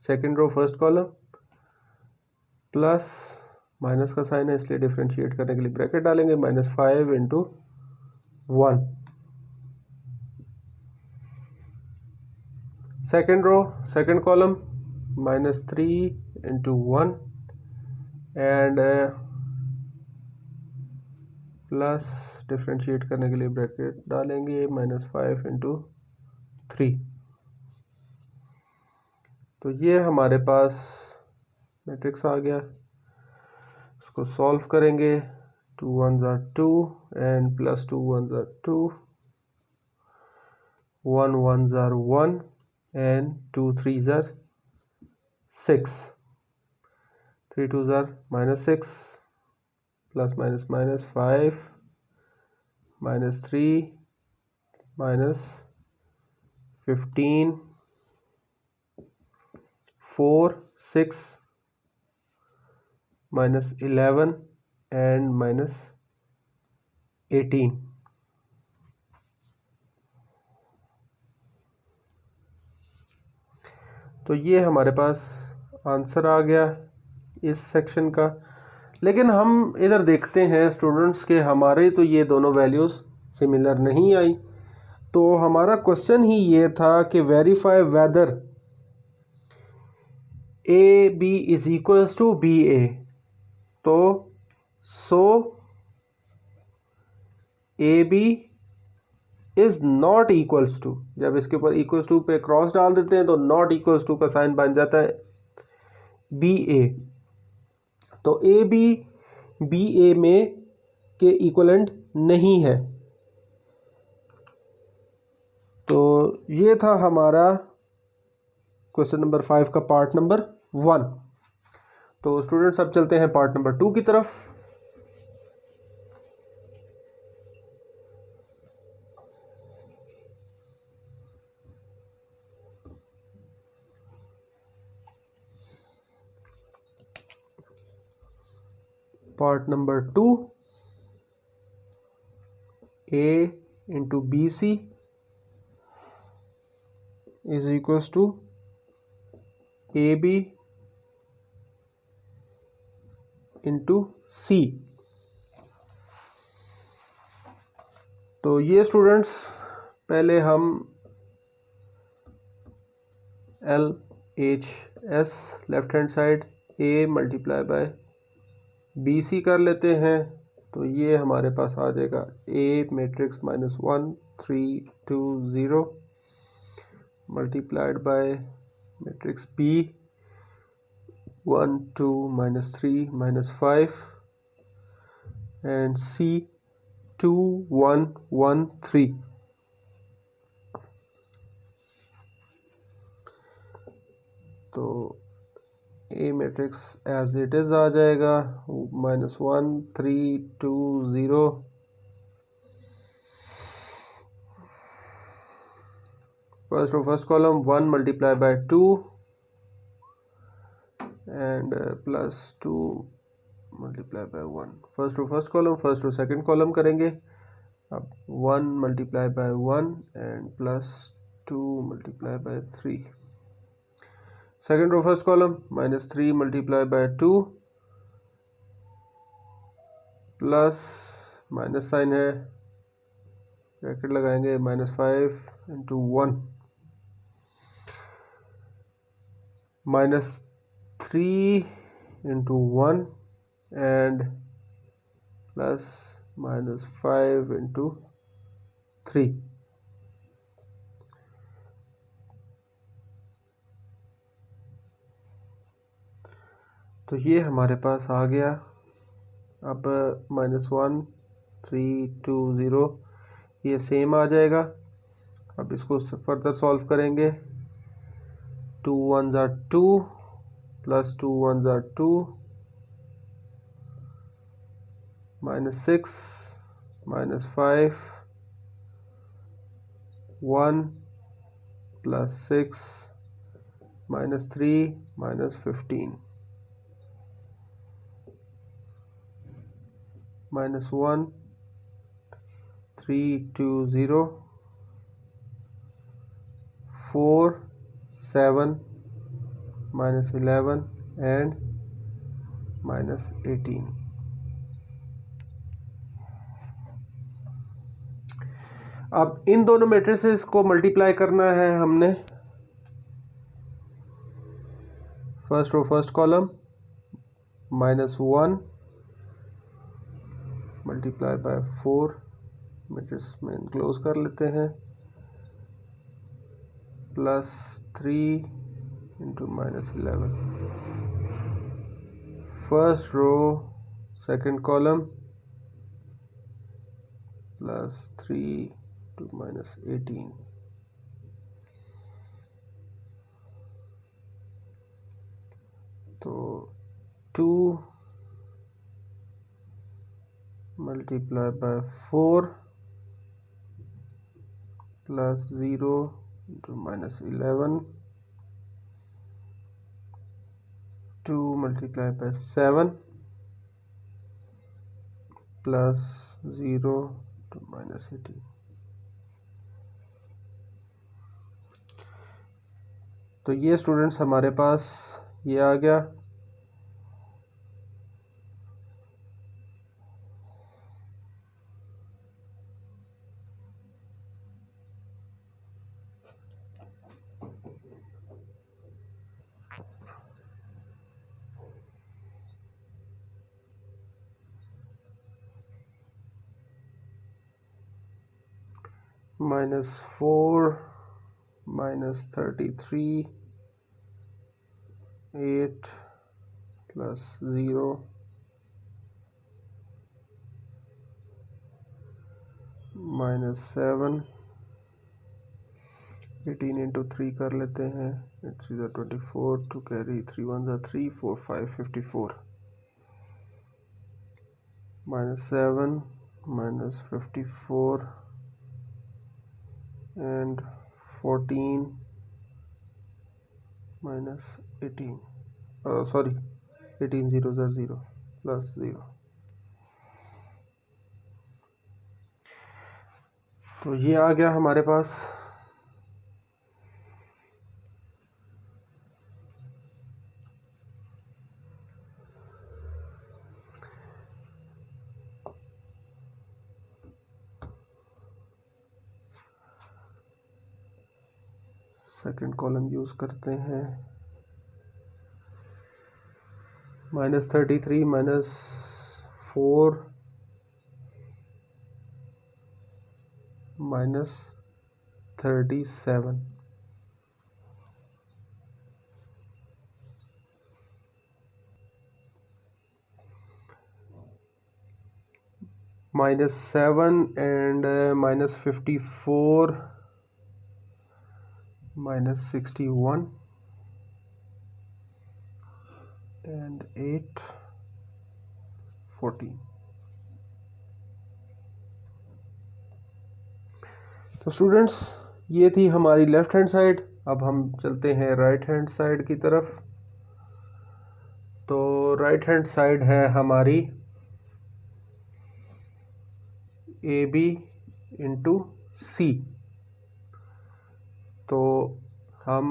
second row first column plus minus का sign है इसलिए differentiate करने के लिए ब्रैकेट डालेंगे -5 into 1, second row second column -3 into 1 and plus differentiate करने के लिए ब्रैकेट डालेंगे -5 into 3। तो ये हमारे पास मैट्रिक्स आ गया, इसको सॉल्व करेंगे, 2 1s are 2 and plus 2 1s are 2, 1 1s are 1 and 2 3s are 6, 3 2s are -6 plus minus minus 5 -3 -15 4 6 -11 and -18। तो ये हमारे पास आंसर आ गया इस सेक्शन का। लेकिन हम इधर देखते हैं स्टूडेंट्स के हमारे तो ये दोनों वैल्यूज़ सिमिलर नहीं आई, तो हमारा क्वेश्चन ही ये था कि verify whether A B is equals to B A, तो so A B is not equals to, जब इसके ऊपर इक्वल्स टू पे क्रॉस डाल देते हैं तो नॉट इक्वल्स टू का साइन बन जाता है बी ए। तो ए बी ए में के इक्वलेंट नहीं है। तो ये था हमारा क्वेश्चन नंबर 5 का पार्ट नंबर 1। तो स्टूडेंट्स अब चलते हैं पार्ट नंबर 2 की तरफ। Part number 2, A into BC is equals to AB into C। तो ये स्टूडेंट्स पहले हम LHS left hand side A multiply bye BC कर लेते हैं। तो ये हमारे पास आ जाएगा A matrix -1 3 2 0 multiplied by matrix B 1 2 -3 -5 and C 2 1 1 3। तो A matrix as it is आ जाएगा -1 3 2 0 first column 1 multiply by 2 and +2 multiply by 1। First to second column करेंगे। अब 1 multiply by 1 and +2 multiply by 3। Second row first column -3 multiply by 2 plus minus sign है, bracket लगाएंगे -5 into 1 -3 into 1 and plus -5 into 3। तो ये हमारे पास आ गया। अब -1 3 2 0 ये सेम आ जाएगा। अब इसको फर्दर सॉल्व करेंगे। 2 1s are 2 plus 2 1s are 2 -6 -5 1 plus 6 -3 -15 -1 3 2 0 4 7 -11 and -18। अब इन दोनों मैट्रिसेस को मल्टीप्लाई करना है हमने। First row first column -1 multiply by 4 matrix में इनक्लोज कर लेते हैं +3 into -11। First row second column +3 to -18। तो 2 multiply by 4 plus 0 into -11 2 multiply by 7 plus 0 to -18। तो ये स्टूडेंट्स हमारे पास ये आ गया। -4 -33 8 plus 0 -7 18 into 3 कर लेते हैं, इट्स इधर 24 to carry 3 1 3 4 5 54 -7 -54 and 14 -18 sorry 18 0 0 plus 0। तो ये आ गया हमारे पास। सेकंड कॉलम यूज़ करते हैं, -33 -4 -37 -7 and -54 -61 and 8 14। तो स्टूडेंट्स ये थी हमारी लेफ़्ट हैंड साइड। अब हम चलते हैं राइट हैंड साइड की तरफ। तो राइट हैंड साइड है हमारी AB इंटू C। तो हम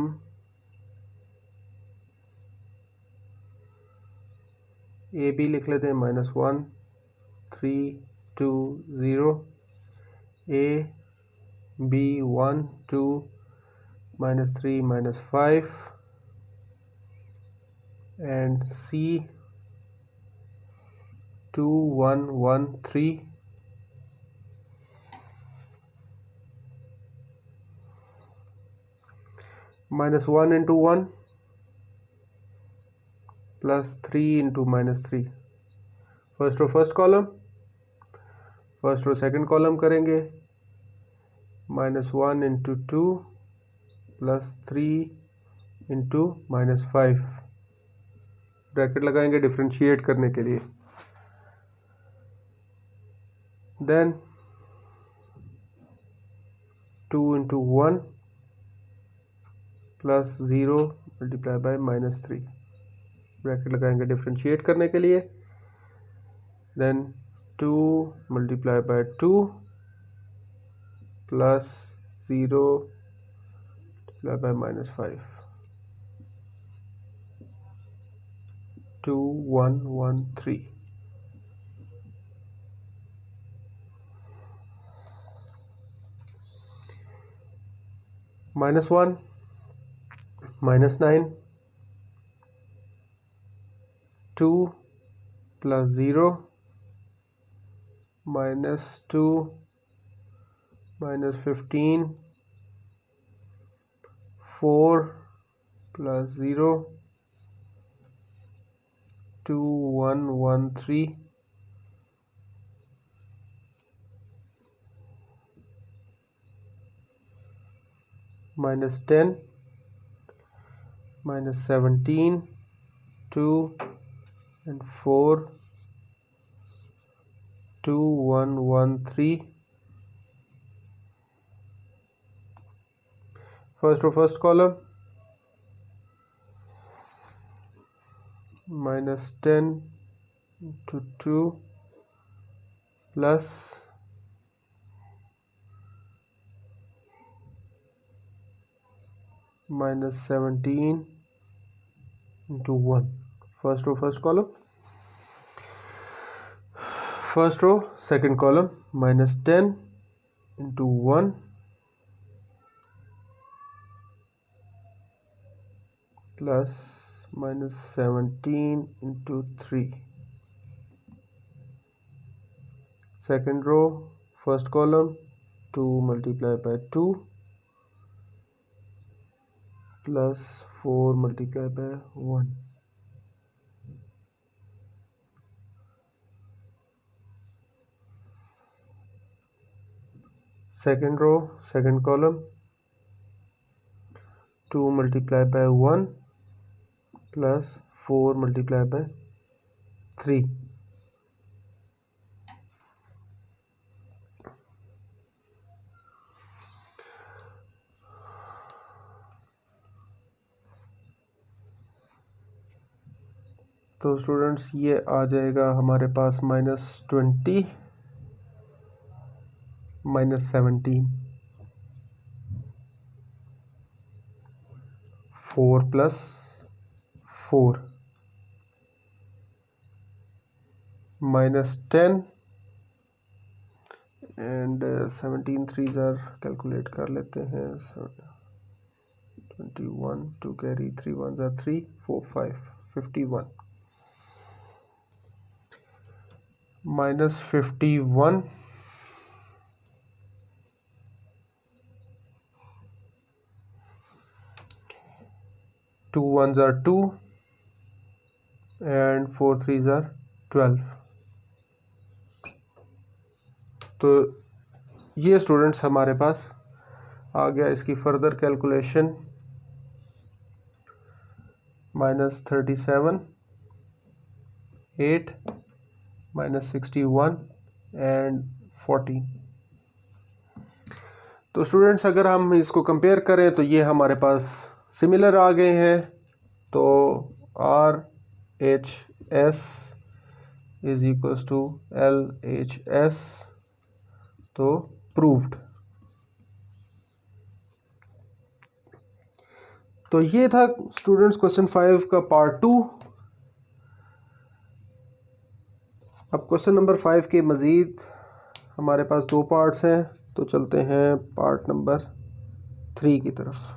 AB लिख लेते हैं -1 3 2 0 A B 1 2 -3 -5 and C 2 1 1 3 -1 into 1 plus 3 into -3। First row first column, first row second column करेंगे, -1 into 2 plus 3 into -5, ब्रैकेट लगाएंगे डिफ्रेंशिएट करने के लिए। Then 2 into 1 plus 0 multiplied by -3, bracket लगाएंगे डिफ्रेंशिएट करने के लिए। Then 2 multiplied by 2 plus 0 multiplied by -5, 2 1 1 3। -1 -9 2 plus 0 -2 -15 4 plus 0 2 1 1 3 -10 -17 2 and 4 2 1 1 3। First row first column, -10 into 2 plus -17 into 1। First row first column, first row second column, -10 into 1 plus -17 into 3। Second row first column 2 multiplied by 2 plus 4 multiplied by 1. Second row, second column, 2 multiplied by 1 plus 4 multiplied by 3. तो students ये आ जाएगा हमारे पास -20 -17, 4 plus 4 -10 and 17 3s are calculate कर लेते हैं 21 2 carry 3 1s are 3 4 5 51 -51 2 1s are 2 and 4 3s are 12. तो ये स्टूडेंट्स हमारे पास आ गया। इसकी फर्दर कैलकुलेशन -37 8 -61 एंड 14। तो स्टूडेंट्स अगर हम इसको कंपेयर करें तो ये हमारे पास सिमिलर आ गए हैं। तो RHS is equals to LHS, तो प्रूव्ड। तो ये था स्टूडेंट्स क्वेश्चन 5 का पार्ट 2। अब क्वेश्चन नंबर 5 के मज़ीद हमारे पास 2 पार्ट्स हैं, तो चलते हैं पार्ट नंबर 3 की तरफ।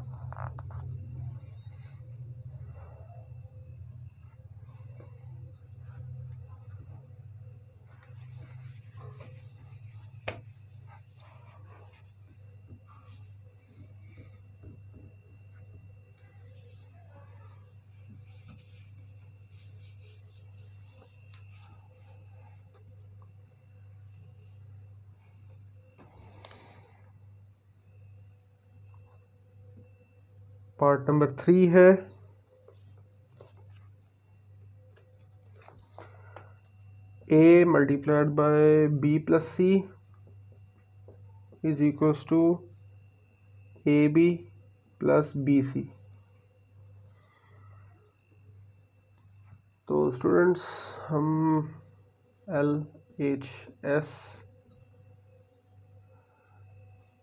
पार्ट नंबर 3 है A multiplied by B plus C is equals to AB plus BC। तो स्टूडेंट्स हम LHS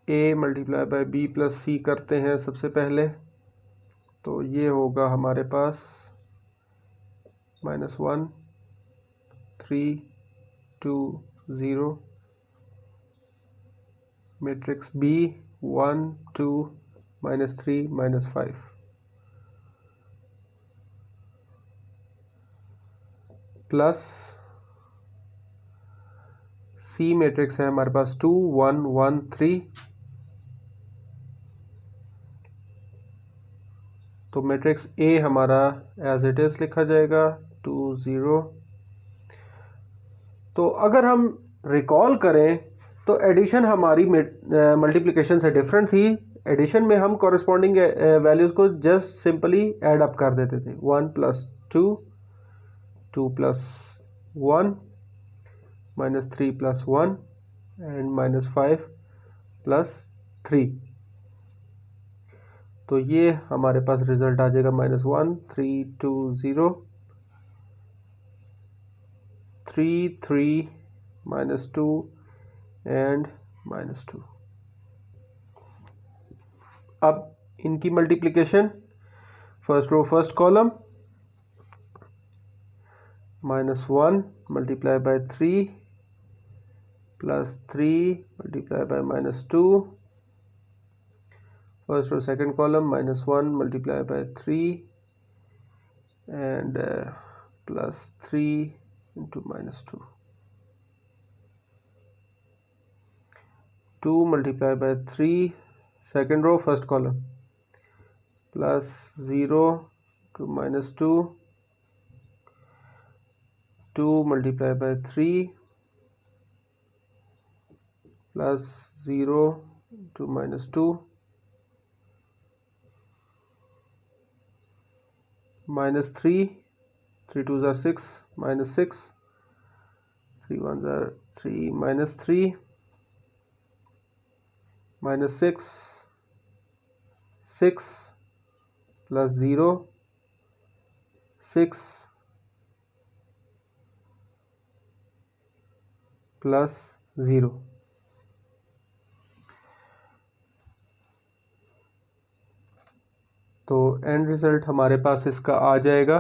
A multiply by B plus C करते हैं सबसे पहले। तो ये होगा हमारे पास -1 3 2 0 matrix B 1 2 -3 -5 plus C matrix है हमारे पास 2 1 1 3। तो मैट्रिक्स A हमारा एज इट इज़ लिखा जाएगा 2 0। तो अगर हम रिकॉल करें तो एडिशन हमारी मल्टीप्लिकेशन से डिफरेंट थी। एडिशन में हम कॉरेस्पॉन्डिंग वैल्यूज़ को जस्ट सिंपली ऐड अप कर देते थे। 1 + 2 2 + 1 -3 + 1 एंड -5 + 3। तो ये हमारे पास रिजल्ट आ जाएगा -1 3 2 0 3 3 -2 एंड -2। अब इनकी multiplication first row first column -1 multiply by 3 plus 3 multiply by -2। First row second column -1 multiply by 3 and plus 3 into -2। 2 multiplied by 3 second row first column plus 0 to minus 2 multiplied by 3 plus 0 to minus 2 minus 3 2s are 6 minus 6 3 1s are 3 minus 3 minus 6 6 plus 0 6 plus 0 तो and result हमारे पास इसका आ जाएगा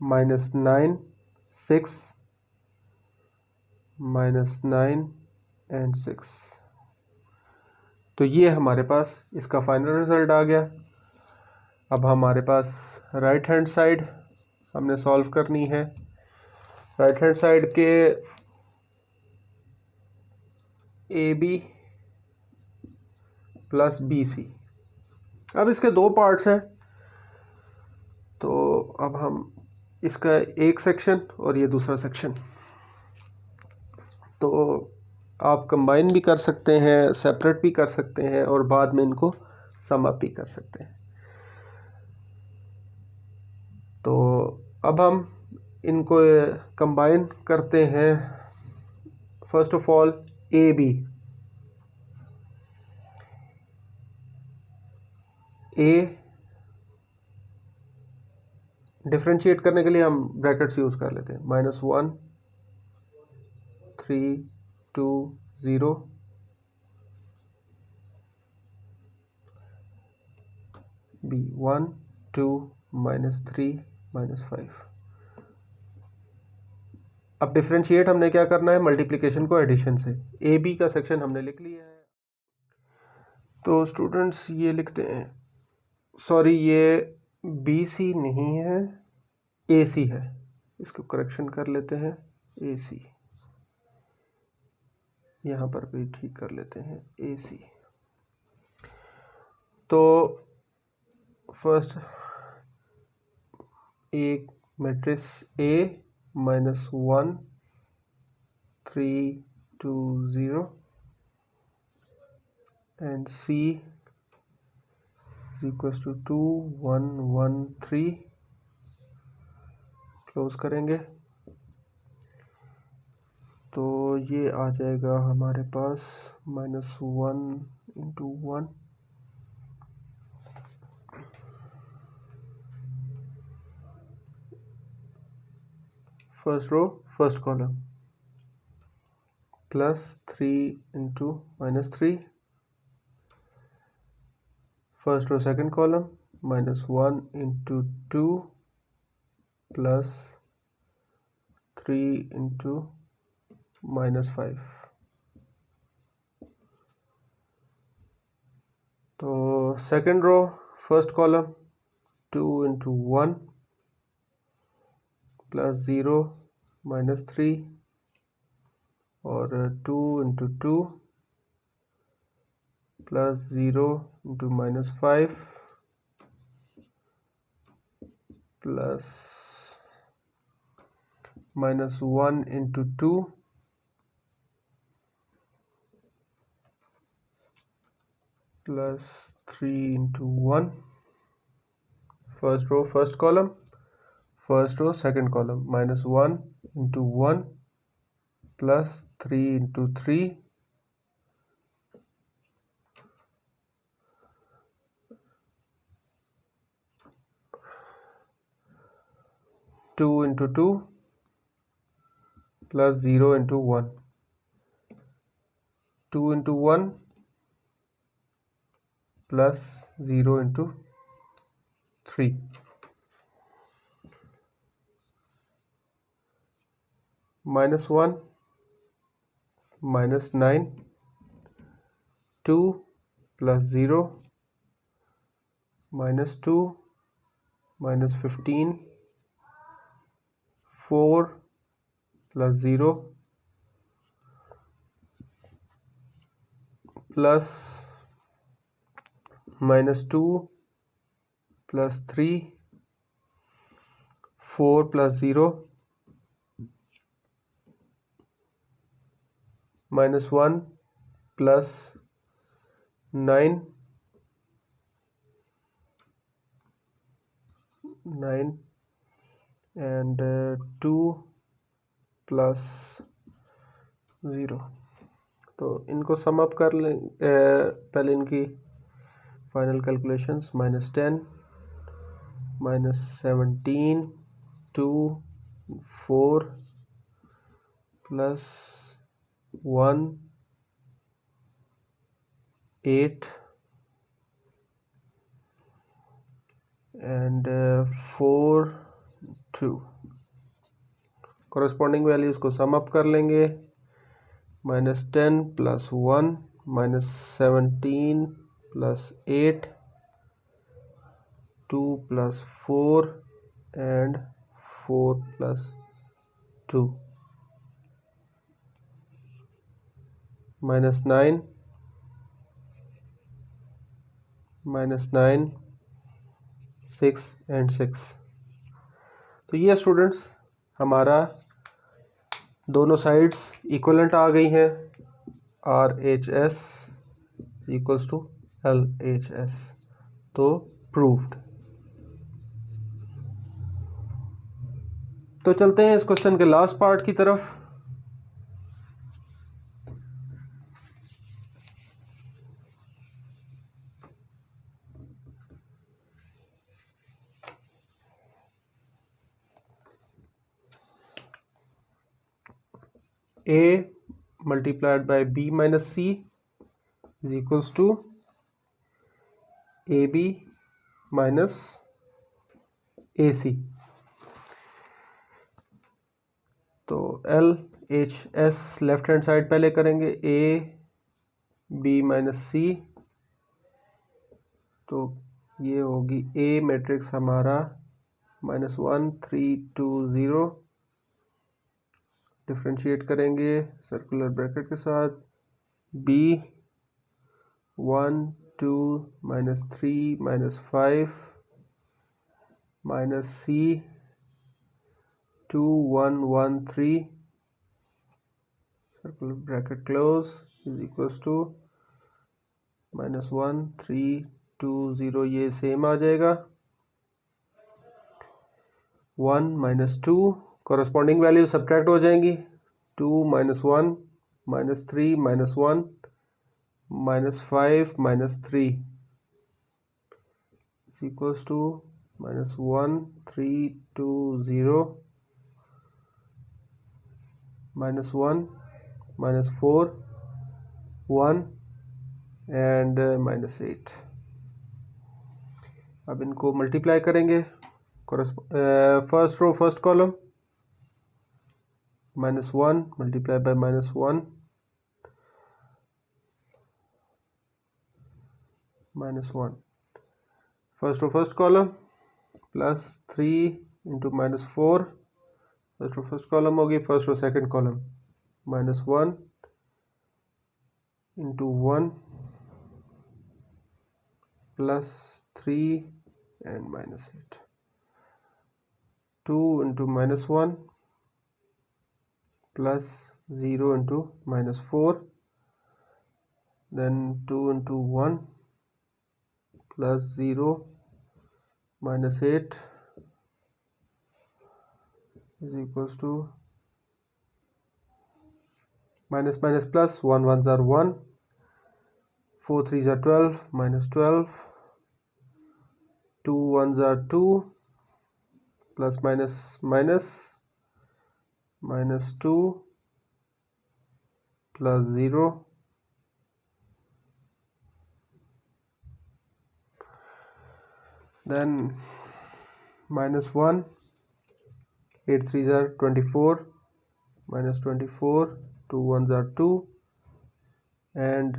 -9 6 -9 and 6। तो ये हमारे पास इसका final result आ गया। अब हमारे पास राइट हैंड साइड हमने सॉल्व करनी है। राइट हैंड साइड के AB प्लस BC, अब इसके दो पार्ट्स हैं, तो अब हम इसका एक सेक्शन और ये दूसरा सेक्शन, तो आप कंबाइन भी कर सकते हैं, सेपरेट भी कर सकते हैं और बाद में इनको सम अप भी कर सकते हैं। तो अब हम इनको कंबाइन करते हैं। First of all AB, A differentiate करने के लिए हम ब्रैकेट्स यूज़ कर लेते हैं। -1 3 2 0 B 1 2 -3 -5। अब डिफरेंशिएट हमने क्या करना है, मल्टीप्लिकेशन को एडिशन से। AB का सेक्शन हमने लिख लिया है। तो स्टूडेंट्स ये लिखते हैं, सॉरी ये BC नहीं है, AC है, इसको करेक्शन कर लेते हैं AC, यहाँ पर भी ठीक कर लेते हैं AC। तो फर्स्ट एक matrix A -1 3 2 0 and C is equals to 2 1 1 3, close करेंगे तो ये आ जाएगा हमारे पास -1 × 1 first row first column plus 3 × -3 first row second column -1 × 2 plus 3 × -5। तो second row first column 2 × 1 plus 0 -3 और 2 × 2 प्लस 0 × -5 plus -1 × 2 plus 3 × 1 first row first column first row second column -1 × 1 plus 3 × 3 2 × 2 प्लस 0 × 1 2 × 1 प्लस 0 × 3 -1 -9 2 प्लस 0 -2 -15 4 plus 0 plus -2 plus 3 4 plus 0 -1 plus 9 and 2 प्लस 0। तो इनको sum up कर लें, पहले इनकी final calculations. -10 -17 2 4 plus 1 8 and 4 2। Corresponding values को सम अप कर लेंगे। -10 plus 1 -17 plus 8 2 plus 4 and 4 plus 2 -9 6 and 6। तो ये स्टूडेंट्स हमारा दोनों साइड्स इक्वलेंट आ गई हैं। RHS इक्वल्स टू LHS, तो प्रूव्ड। तो चलते हैं इस क्वेश्चन के लास्ट पार्ट की तरफ। A multiplied by B minus C is equals to AB minus AC। तो LHS लेफ्ट हैंड साइड पहले करेंगे, AB minus C। तो ये होगी A मैट्रिक्स हमारा -1 3 2 0। डिफ्रेंशिएट करेंगे सर्कुलर ब्रैकेट के साथ। B 1 2 -3 -5 minus C 2 1 1 3 circular bracket close is equals to -1 3 2 0। ये सेम आ जाएगा। 1 -2 कॉरेस्पॉन्डिंग वैल्यू सब्ट्रैक्ट हो जाएंगी। 2 -1 -3 -1 -5 -3 is equals to -1 3 2 0 -1 -4 1 एंड -8। अब इनको मल्टीप्लाई करेंगे। First row first column -1 multiply by -1 -1। First row first column plus 3 into -4। First row first column होगी। First row second column -1 into 1 plus 3 and -8। 2 into -1 plus 0 into -4 then 2 into 1 plus 0 -8 is equals to minus minus plus 1 1s are 1 4 3s are 12 -12 2 1s are 2 plus minus minus -2 plus 0 then -1 8 3s are 24 -24 2 1s are 2 and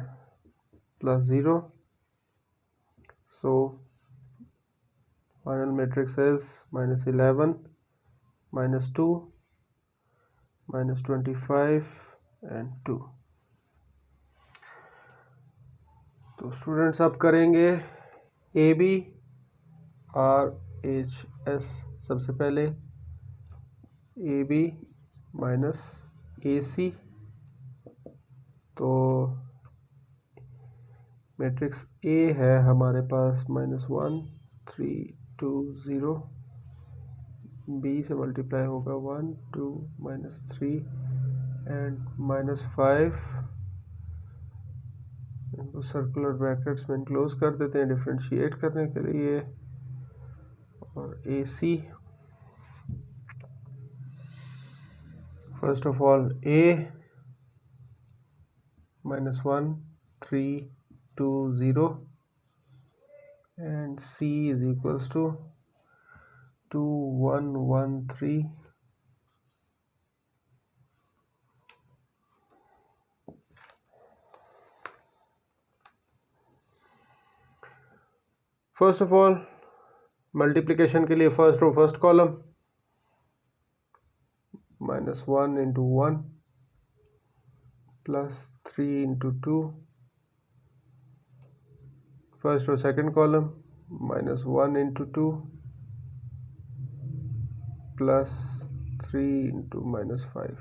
plus 0। so final matrix is -11 -2 -25 and 2। तो students अब करेंगे AB RHS। सबसे पहले AB minus AC, तो matrix A है हमारे पास -1 3 2 0, B से मल्टीप्लाई होगा 1 2 -3 एंड -5, इनको सर्कुलर ब्रैकेट्स में इनक्लोज कर देते हैं डिफ्रेंशिएट करने के लिए। और AC, first of all A -1 3 2 0 and C is equals to 2 1 1 3। First of all multiplication के लिए first row first column, -1 × 1 +3 × 2, first row second column, -1 × 2 +3 × -5,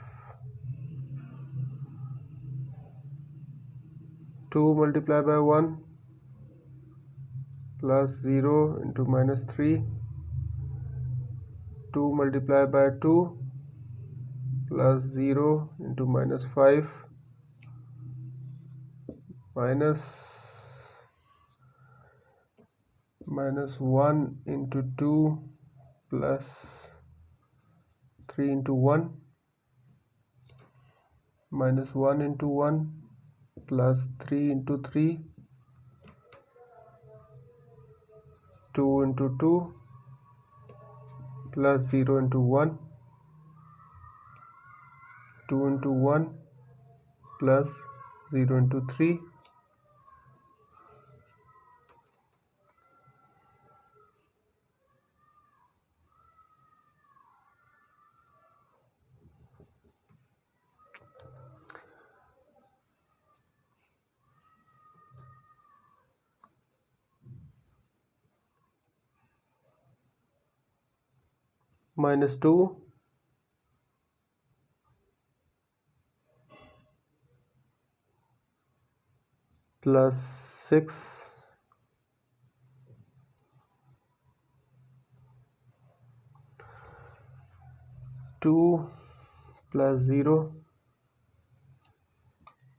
2 multiplied by 1 +0 × -3, 2 multiplied by 2 +0 × -5 minus -1 × 2 +3 × 1 -1 × 1 +3 × 3, 2 × 2 +0 × 1, 2 × 1 +0 × 3, -2 +6 2 +0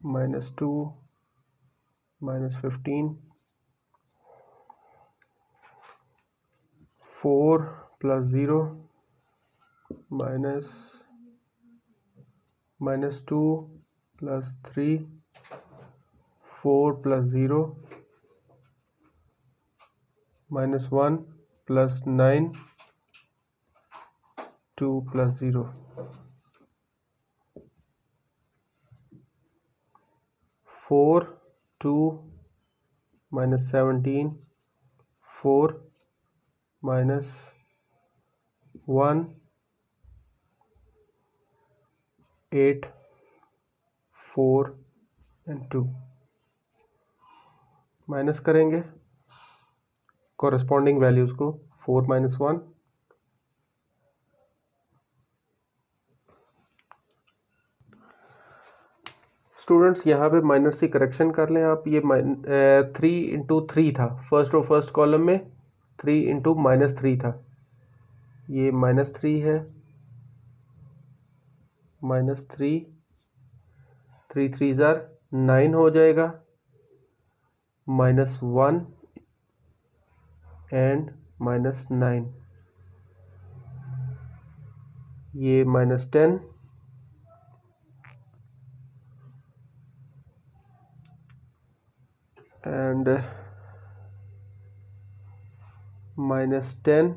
-2 -15, 4 +0 -2 +3, 4 +0 -1 +9, 2 +0, 4 2 -17, 4 -1 8 4 and 2। Minus करेंगे कॉरेस्पॉन्डिंग वैल्यूज़ को, 4 - 1, students यहाँ पे minor सी correction कर लें आप। ये 3 × 3 था, फर्स्ट रो फर्स्ट कॉलम में 3 × -3 था, ये -3 है, -3 3 3 9 हो जाएगा, -1 एंड -9, ये -10 and -10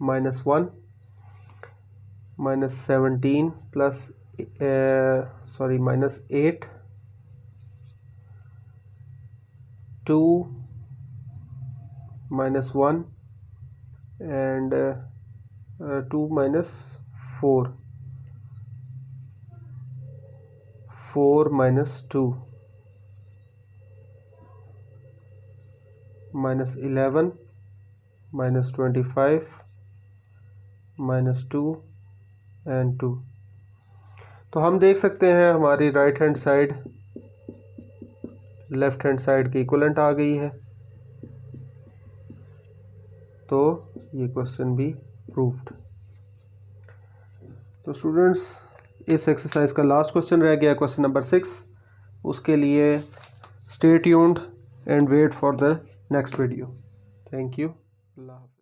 -1 -17 plus -8 2 -1 and 2 -4, 4 minus 2 minus 11 minus 25 minus 2 and 2। तो हम देख सकते हैं हमारी right hand side left hand side की इक्वलेंट आ गई है, तो ये क्वेश्चन भी प्रूव्ड। तो स्टूडेंट्स इस एक्सरसाइज का लास्ट क्वेश्चन रह गया क्वेश्चन नंबर 6। उसके लिए stay tuned and wait for the next video. Thank you. Allah.